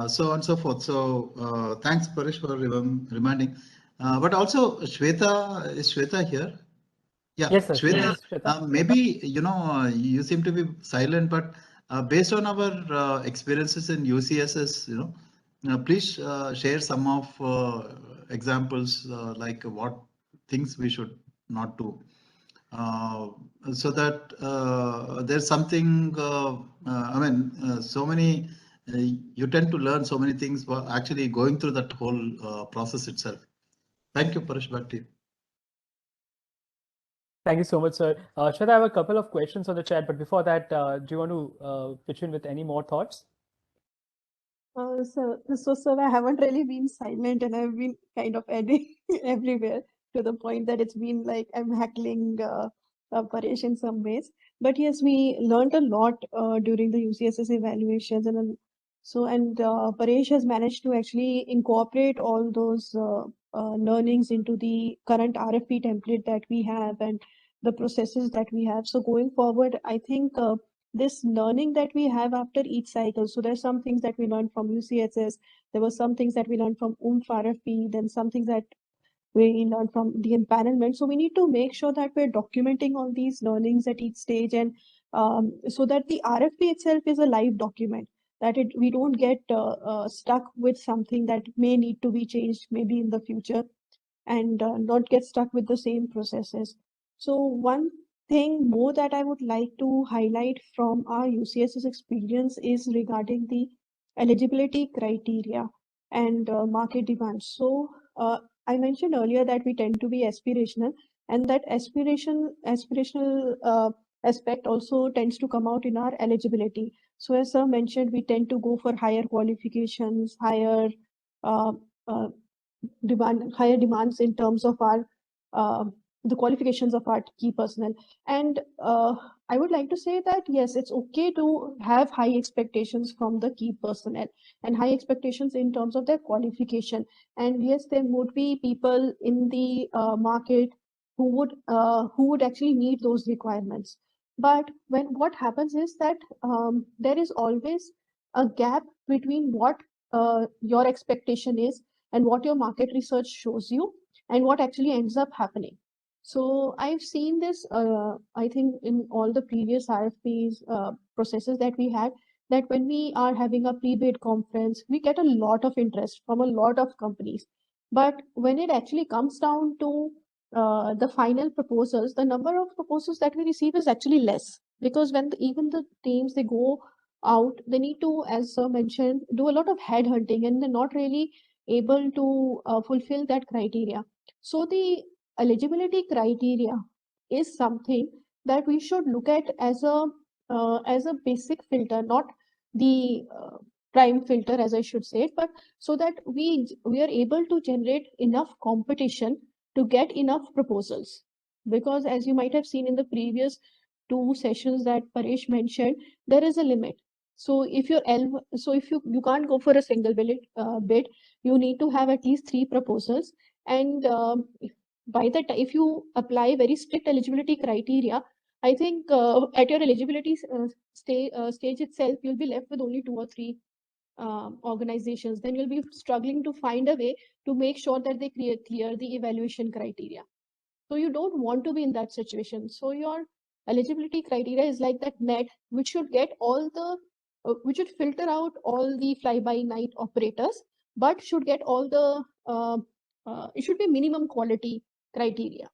so on and so forth. So thanks, Paresh, for reminding. But also, Shweta, is Shweta here? Yeah, Yes, sir. Shweta, Yes, Shweta. maybe, you seem to be silent, but based on our experiences in UCSS, please share some of examples, like what things we should not do. So that there's something, I mean, so many, you tend to learn so many things by actually going through that whole process itself. Thank you, Paresh, back to you. Thank you so much, sir. Shweta, I have a couple of questions on the chat, but before that, do you want to pitch in with any more thoughts? So sir, I haven't really been silent, and I've been kind of adding everywhere, to the point that it's been like I'm heckling Paresh in some ways. But yes, we learned a lot during the UCSS evaluations, and Paresh has managed to actually incorporate all those learnings into the current RFP template that we have and the processes that we have. So going forward, I think this learning that we have after each cycle. So there's some things that we learned from UCSS. There were some things that we learned from RFP, then some things that we learned from the empanelment. So we need to make sure that we're documenting all these learnings at each stage, and so that the RFP itself is a live document, that we don't get stuck with something that may need to be changed maybe in the future, and not get stuck with the same processes. So one thing more that I would like to highlight from our UCSS experience is regarding the eligibility criteria and market demands. So I mentioned earlier that we tend to be aspirational, and that aspirational aspect also tends to come out in our eligibility. So as sir mentioned, we tend to go for higher qualifications, higher uh, uh, higher demands in terms of our the qualifications of our key personnel. And I would like to say that yes, it's okay to have high expectations from the key personnel and high expectations in terms of their qualification. And yes, there would be people in the market who would actually meet those requirements. But what happens is that there is always a gap between what your expectation is and what your market research shows you and what actually ends up happening. So I've seen this, I think, in all the previous RFPs processes that we had, that when we are having a pre-bid conference, we get a lot of interest from a lot of companies. But when it actually comes down to the final proposals, the number of proposals that we receive is actually less, because when even the teams, they go out, they need to, as sir mentioned, do a lot of headhunting, and they're not really able to fulfill that criteria. So the eligibility criteria is something that we should look at as a basic filter, not the prime filter, as I should say, but so that we are able to generate enough competition to get enough proposals. Because as you might have seen in the previous 2 sessions that Paresh mentioned, there is a limit. So if you're if you can't go for a single bid, you need to have at least 3 proposals. And by the time, if you apply very strict eligibility criteria, I think at your eligibility stage itself, you'll be left with only 2 or 3 organizations. Then you'll be struggling to find a way to make sure that they clear the evaluation criteria. So you don't want to be in that situation. So your eligibility criteria is like that net, which should get all the, which should filter out all the fly-by-night operators, but should get all the, it should be minimum quality criteria,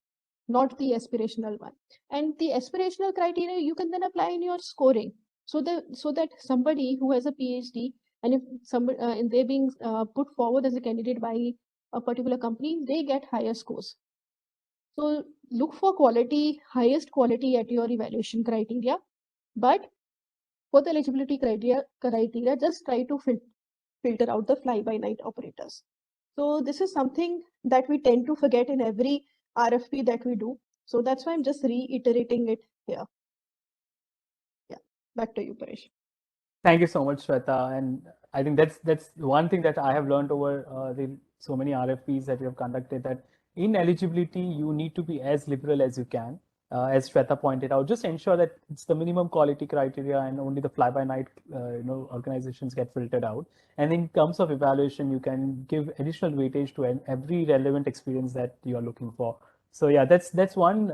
not the aspirational one. And the aspirational criteria you can then apply in your scoring, so that somebody who has a PhD, and if somebody and they're being put forward as a candidate by a particular company, they get higher scores. So look for quality, highest quality at your evaluation criteria, but for the eligibility criteria, just try to filter out the fly-by-night operators. So this is something that we tend to forget in every RFP that we do. So that's why I'm just reiterating it here. Yeah, back to you, Paresh. Thank you so much, Shweta. And I think that's one thing that I have learned over the so many RFPs that we have conducted, that in eligibility, you need to be as liberal as you can. As Shweta pointed out, just ensure that it's the minimum quality criteria and only the fly-by-night organizations get filtered out. And in terms of evaluation, you can give additional weightage to every relevant experience that you are looking for. So yeah, that's one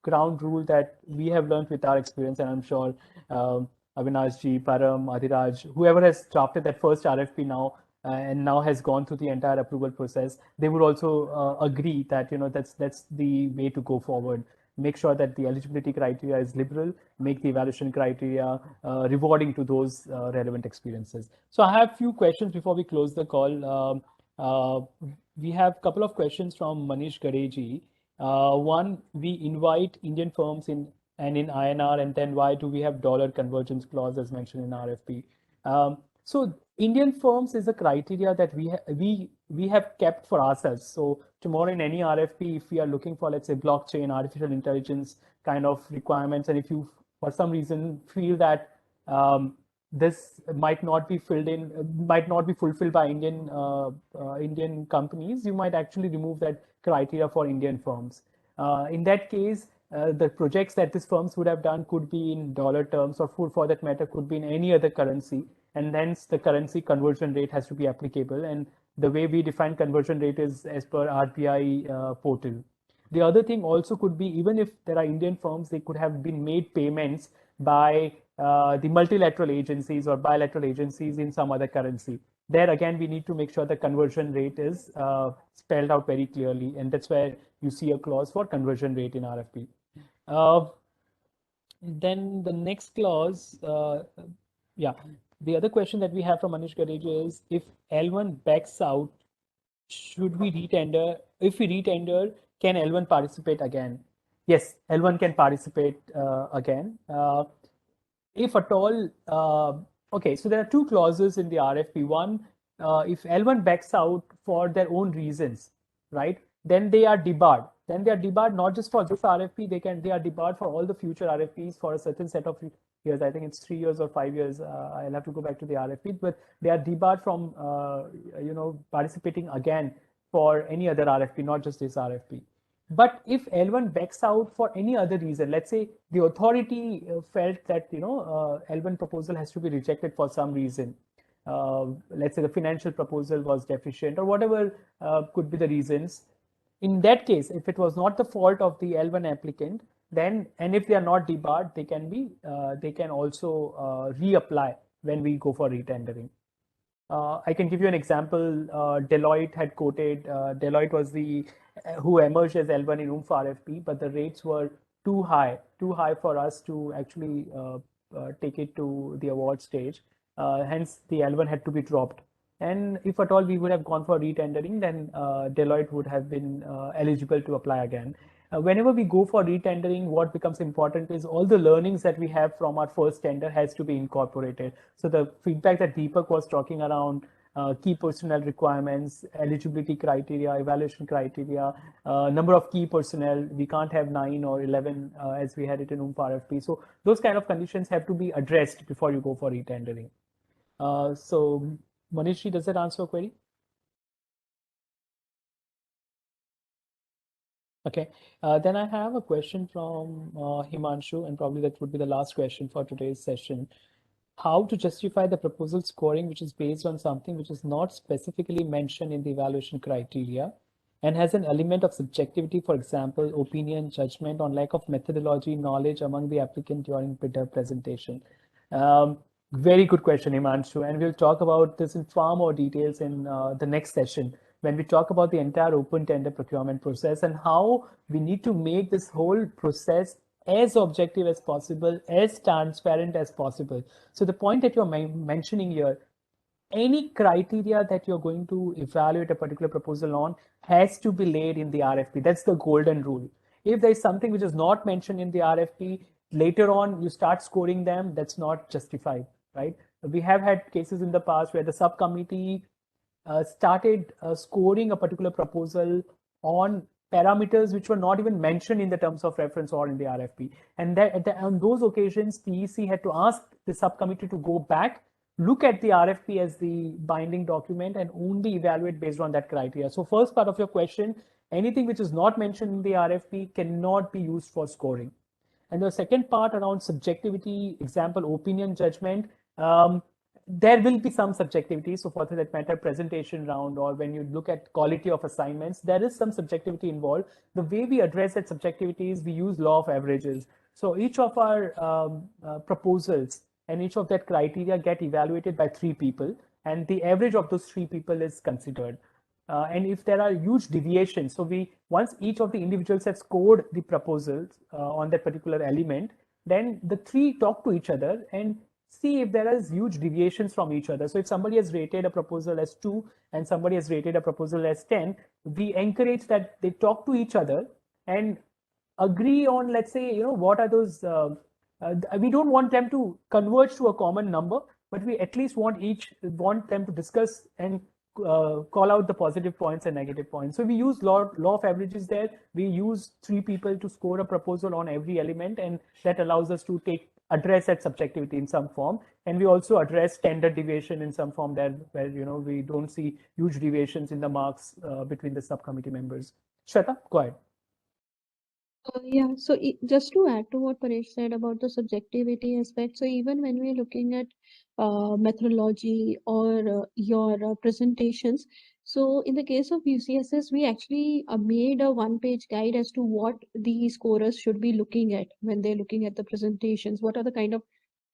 ground rule that we have learned with our experience, and I'm sure Avinash ji, Param, Adhiraj, whoever has drafted that first RFP now and now has gone through the entire approval process, they would also agree that that's the way to go forward. Make sure that the eligibility criteria is liberal, make the evaluation criteria rewarding to those relevant experiences. So I have a few questions before we close the call. We have a couple of questions from Manish Gadeji. One, we invite Indian firms in INR, and then why do we have dollar convergence clause as mentioned in RFP? So Indian firms is a criteria that we have kept for ourselves. So tomorrow in any RFP, if we are looking for, let's say, blockchain, artificial intelligence kind of requirements, and if you for some reason feel that this might not be fulfilled by Indian companies, you might actually remove that criteria for Indian firms. In that case, the projects that these firms would have done could be in dollar terms, or for that matter could be in any other currency, and hence the currency conversion rate has to be applicable. And the way we define conversion rate is as per RBI portal. The other thing also could be, even if there are Indian firms, they could have been made payments by the multilateral agencies or bilateral agencies in some other currency. There again, we need to make sure the conversion rate is spelled out very clearly, and that's where you see a clause for conversion rate in RFP. Then the next clause, the other question that we have from Manish Gadeja is, if L1 backs out, should we retender? If we retender, can L1 participate again? Yes, L1 can participate again. If at all, okay, so there are 2 clauses in the RFP. One, if L1 backs out for their own reasons, right, then they are debarred. Then they are debarred not just for this RFP, they are debarred for all the future RFPs for a certain set of years. I think it's 3 years or 5 years. I'll have to go back to the RFP, but they are debarred from participating again for any other RFP, not just this RFP. But if L1 backs out for any other reason, let's say the authority felt that L1 proposal has to be rejected for some reason. Let's say the financial proposal was deficient or whatever could be the reasons. In that case, if it was not the fault of the L1 applicant, then, and if they are not debarred, they can also reapply when we go for retendering. I can give you an example. Deloitte had quoted, Deloitte was the who emerged as L1 in UMF RFP, but the rates were too high for us to actually take it to the award stage. Hence, the L1 had to be dropped. And if at all we would have gone for retendering, then Deloitte would have been eligible to apply again. Whenever we go for retendering, what becomes important is all the learnings that we have from our first tender has to be incorporated. So the feedback that Deepak was talking around key personnel requirements, eligibility criteria, evaluation criteria, number of key personnel, we can't have 9 or 11 as we had it in UMF RFP. So those kind of conditions have to be addressed before you go for retendering. So Manishji, does that answer your query? Okay, then I have a question from Himanshu, and probably that would be the last question for today's session. How to justify the proposal scoring which is based on something which is not specifically mentioned in the evaluation criteria and has an element of subjectivity, for example, opinion, judgment on lack of methodology, knowledge among the applicant during bidder presentation. Very good question, Himanshu, and we'll talk about this in far more details in the next session when we talk about the entire open tender procurement process and how we need to make this whole process as objective as possible, as transparent as possible. So the point that you're mentioning here, any criteria that you're going to evaluate a particular proposal on has to be laid in the RFP. That's the golden rule. If there is something which is not mentioned in the RFP, later on you start scoring them, that's not justified, right? We have had cases in the past where the subcommittee started scoring a particular proposal on parameters which were not even mentioned in the terms of reference or in the RFP. And on those occasions, PEC had to ask the subcommittee to go back, look at the RFP as the binding document and only evaluate based on that criteria. So first part of your question, anything which is not mentioned in the RFP cannot be used for scoring. And the second part around subjectivity, example, opinion, judgment, there will be some subjectivity. So for that matter, presentation round, or when you look at quality of assignments, there is some subjectivity involved. The way we address that subjectivity is we use law of averages. So each of our proposals and each of that criteria get evaluated by 3 people, and the average of those 3 people is considered. And if there are huge deviations, so once each of the individuals have scored the proposals on that particular element, then the 3 talk to each other and see if there is huge deviations from each other. So if somebody has rated a proposal as 2 and somebody has rated a proposal as 10, we encourage that they talk to each other and agree on, let's say, what are those, we don't want them to converge to a common number, but we at least want them to discuss and call out the positive points and negative points. So we use law of averages there. We use 3 people to score a proposal on every element, and that allows us to address that subjectivity in some form. And we also address standard deviation in some form there, where we don't see huge deviations in the marks between the subcommittee members. Shweta, go ahead. Yeah, so just to add to what Paresh said about the subjectivity aspect, so even when we're looking at methodology or your presentations, so in the case of UCSS, we actually made a 1-page guide as to what the scorers should be looking at when they're looking at the presentations. What are the kind of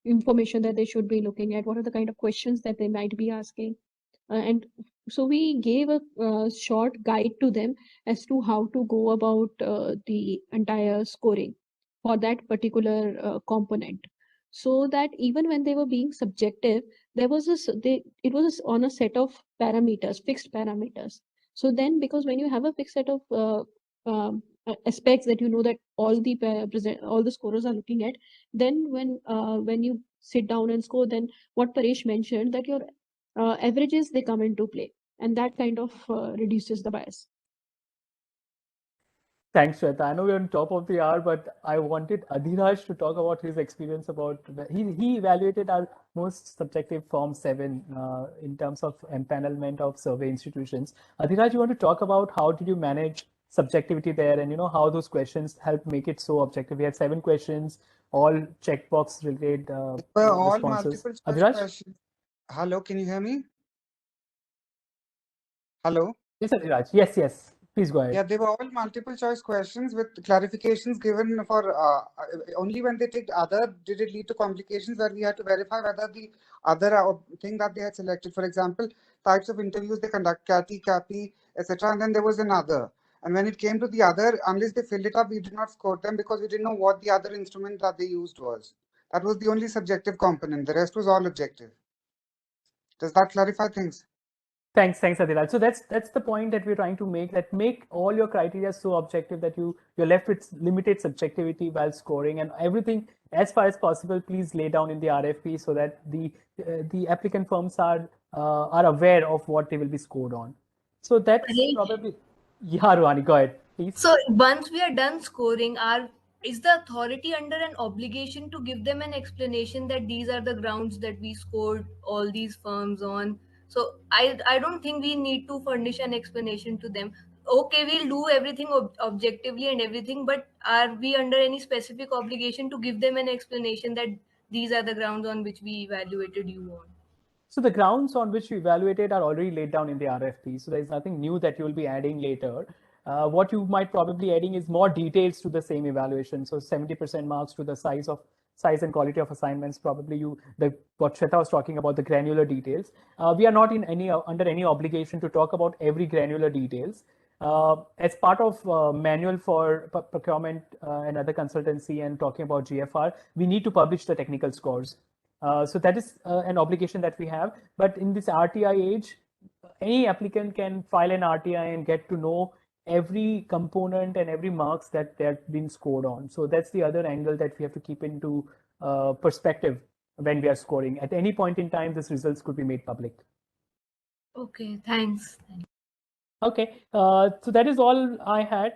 information that they should be looking at? What are the kind of questions that they might be asking? And so we gave a short guide to them as to how to go about the entire scoring for that particular component, so that even when they were being subjective, there was it was on a set of parameters, fixed parameters. So then, because when you have a fixed set of aspects that that all the scorers are looking at, then when you sit down and score, then what Paresh mentioned, that your averages, they come into play, and that kind of reduces the bias. Thanks, Shweta. I know we're on top of the hour, but I wanted Adhiraj to talk about his experience about, he evaluated our most subjective Form 7 in terms of empanelment of survey institutions. Adhiraj, you want to talk about how did you manage subjectivity there, and how those questions help make it so objective? We had 7 questions, all checkbox related all responses. multiple choice Adhiraj? questions. Hello, can you hear me? Hello? Yes, Adhiraj. Yes. Please go ahead. Yeah, they were all multiple choice questions with clarifications given for only when they ticked other did it lead to complications where we had to verify whether the other thing that they had selected, for example, types of interviews they conduct, CATI, CAPI, etc. And then there was another. And when it came to the other, unless they filled it up, we did not score them because we didn't know what the other instrument that they used was. That was the only subjective component. The rest was all objective. Does that clarify things? Thanks, Adilal. So that's the point that we're trying to make, that make all your criteria so objective that you're left with limited subjectivity while scoring, and everything as far as possible, please lay down in the RFP so that the applicant firms are aware of what they will be scored on. So that's probably, yeah, Ruhani, go ahead, please. So once we are done scoring, is the authority under an obligation to give them an explanation that these are the grounds that we scored all these firms on? So I don't think we need to furnish an explanation to them. Okay, we'll do everything objectively and everything, but are we under any specific obligation to give them an explanation that these are the grounds on which we evaluated you on? So the grounds on which you evaluated are already laid down in the RFP. So there's nothing new that you will be adding later. What you might probably adding is more details to the same evaluation. So 70% marks to the size and quality of assignments. Probably what Shweta was talking about, the granular details. We are not under any obligation to talk about every granular details. As part of manual for procurement and other consultancy and talking about GFR, we need to publish the technical scores. So that is an obligation that we have. But in this RTI age, any applicant can file an RTI and get to know every component and every marks that they've been scored on. So that's the other angle that we have to keep into perspective when we are scoring. At any point in time, these results could be made public. Okay, thanks. Okay, so that is all I had.